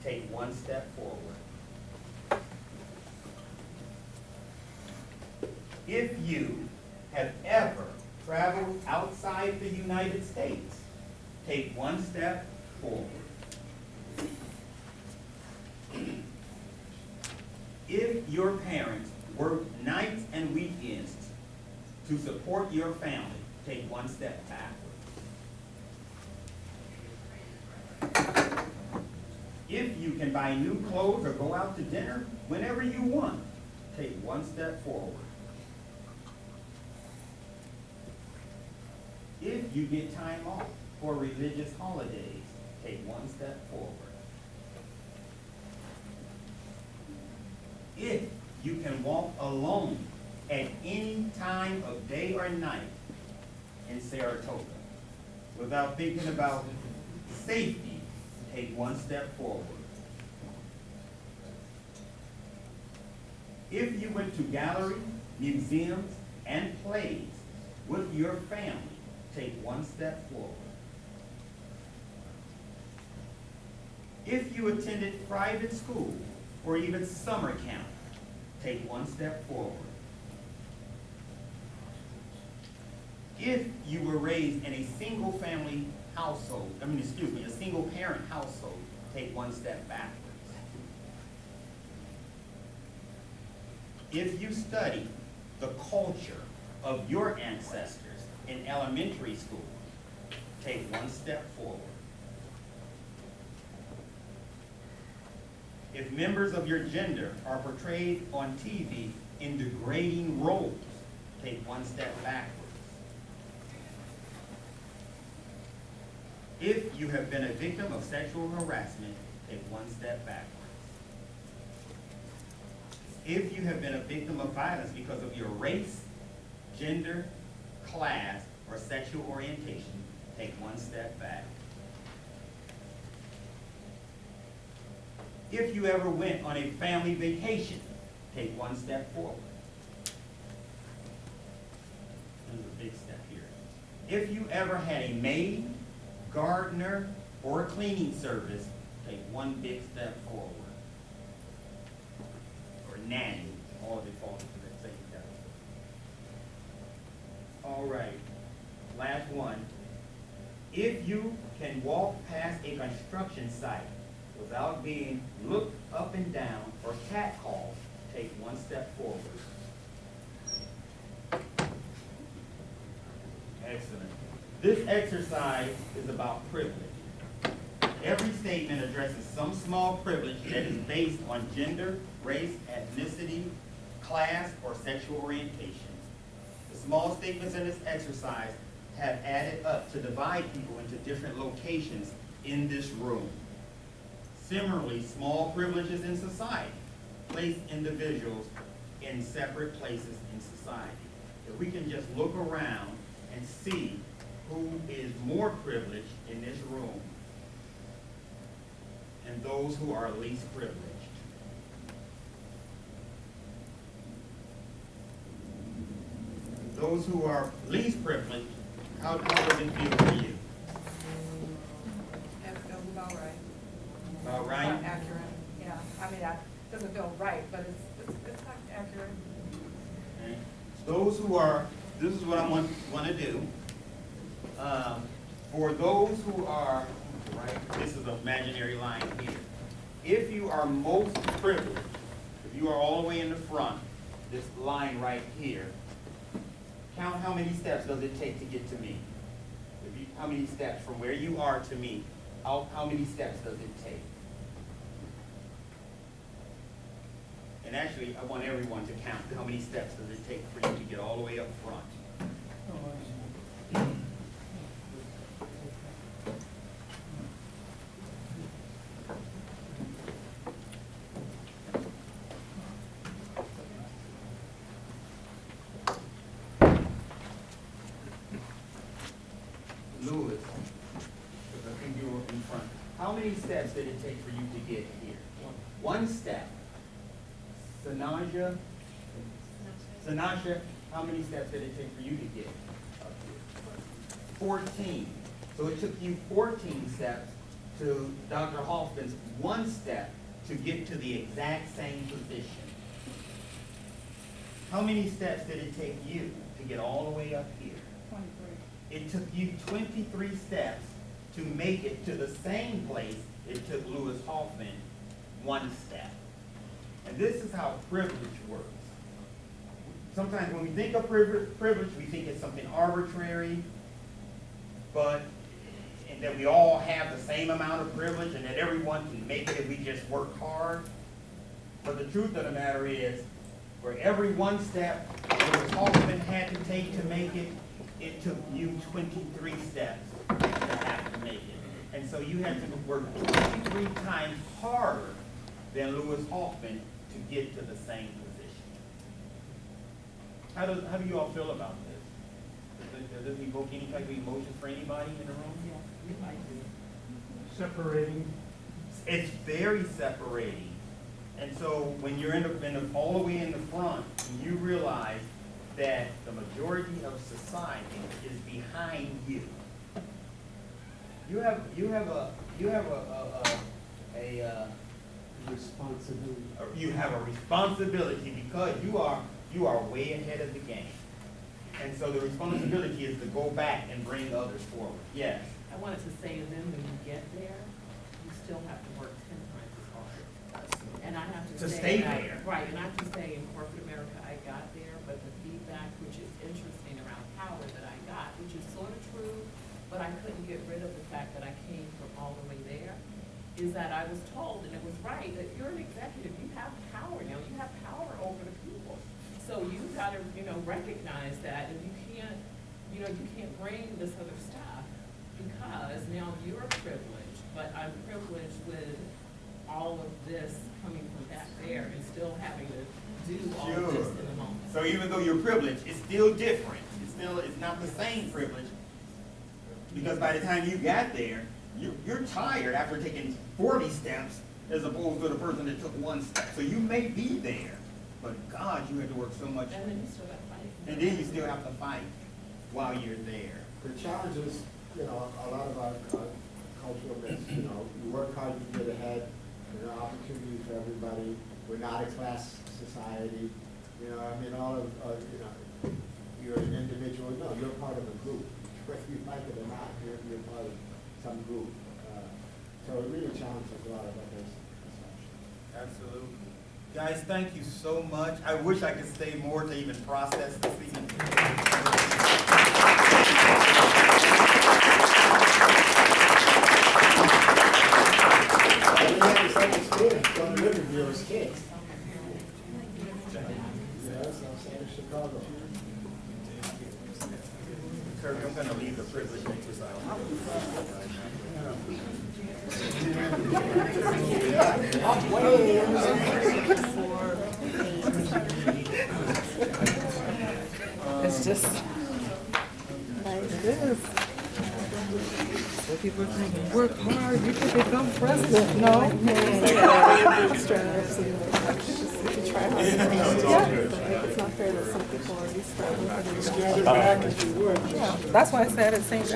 S3: take one step forward. If you have ever traveled outside the United States, take one step forward. If your parents work nights and weekends to support your family, take one step backward. If you can buy new clothes or go out to dinner whenever you want, take one step forward. If you get time off for religious holidays, take one step forward. If you can walk alone at any time of day or night in Saratoga without thinking about safety, take one step forward. If you went to galleries, museums, and plays with your family, take one step forward. If you attended private school or even summer camp, take one step forward. If you were raised in a single-family household, a single-parent household, take one step backwards. If you study the culture of your ancestors in elementary school, take one step forward. If members of your gender are portrayed on TV in degrading roles, take one step backwards. If you have been a victim of sexual harassment, take one step backwards. If you have been a victim of violence because of your race, gender, class, or sexual orientation, take one step back. If you ever went on a family vacation, take one step forward. There's a big step here. If you ever had a maid, gardener, or a cleaning service, take one big step forward. Or nanny, all default to that same category. All right, last one. If you can walk past a construction site without being looked up and down or catcalled, take one step forward. Excellent. This exercise is about privilege. Every statement addresses some small privilege that is based on gender, race, ethnicity, class, or sexual orientation. The small statements in this exercise have added up to divide people into different locations in this room. Similarly, small privileges in society place individuals in separate places in society. If we can just look around and see who is more privileged in this room and those who are least privileged. Those who are least privileged, how does it feel for you?
S17: It feels about right.
S3: About right?
S17: Not accurate, yeah. I mean, that doesn't feel right, but it's not accurate.
S3: Okay. Those who are, this is what I want to do. For those who are, right, this is an imaginary line here. If you are most privileged, if you are all the way in the front, this line right here, count how many steps does it take to get to me? How many steps from where you are to me? How many steps does it take? And actually, I want everyone to count how many steps does it take for you to get all the way up front. Lewis, because I think you were in front. How many steps did it take for you to get here? One step. Sanasha, how many steps did it take for you to get up here? 14. So it took you 14 steps to Dr. Hoffman's one step to get to the exact same position. How many steps did it take you to get all the way up here? 23. It took you 23 steps to make it to the same place it took Lewis Hoffman one step. And this is how privilege works. Sometimes when we think of privilege, we think it's something arbitrary, and that we all have the same amount of privilege and that everyone can make it if we just work hard. But the truth of the matter is, for every one step Lewis Hoffman had to take to make it, it took you 23 steps to have to make it. And so you had to work 23 times harder than Lewis Hoffman to get to the same position. How do you all feel about this? Does it evoke any type of emotion for anybody in the room? Yeah.
S1: Separating.
S3: It's very separating. And so when you're all the way in the front, you realize that the majority of society is behind you. You have a
S4: responsibility.
S3: You have a responsibility because you are way ahead of the game. And so the responsibility is to go back and bring others forward. Yes.
S8: I wanted to say, and then when you get there, you still have to work 10 times as hard. And I have to
S3: To
S8: say
S3: stay
S8: that-
S3: there.
S8: Right, and I have to say in corporate America, I got there, but the feedback, which is interesting around power that I got, which is sort of true, but I couldn't get rid of the fact that I came from all the way there, is that I was told, and it was right, that you're an executive, you have power now, you have power over the people. So you've got to, recognize that, and you can't bring this other stuff, because now you're privileged, but I'm privileged with all of this coming from back there and still having to do all of this in the moment.
S3: So even though you're privileged, it's still different. It's not the same privilege. Because by the time you got there, you're tired after taking 40 steps as opposed to the person that took 1 step. So you may be there, but God, you had to work so much.
S8: And then you still got to fight.
S3: And then you still have to fight while you're there.
S18: The challenge is, a lot of our cultural myths, you work hard, you get ahead, there are opportunities for everybody, we're not a class society, all of, you're an individual, no, you're part of a group, whether you like it or not, you're part of some group. So it really challenges a lot of others.
S3: Absolutely. Guys, thank you so much. I wish I could stay more to even process this evening.
S18: Going to interview as kids. Yes, I'm saying Chicago.
S3: Kirk, I'm going to leave the privilege exercise.
S17: It's just like this. So people are thinking, work hard, you can become president. No. Bootstraps and try hard. It's not fair that some people are
S1: Gather back if you would.
S17: Yeah, that's why I said it seems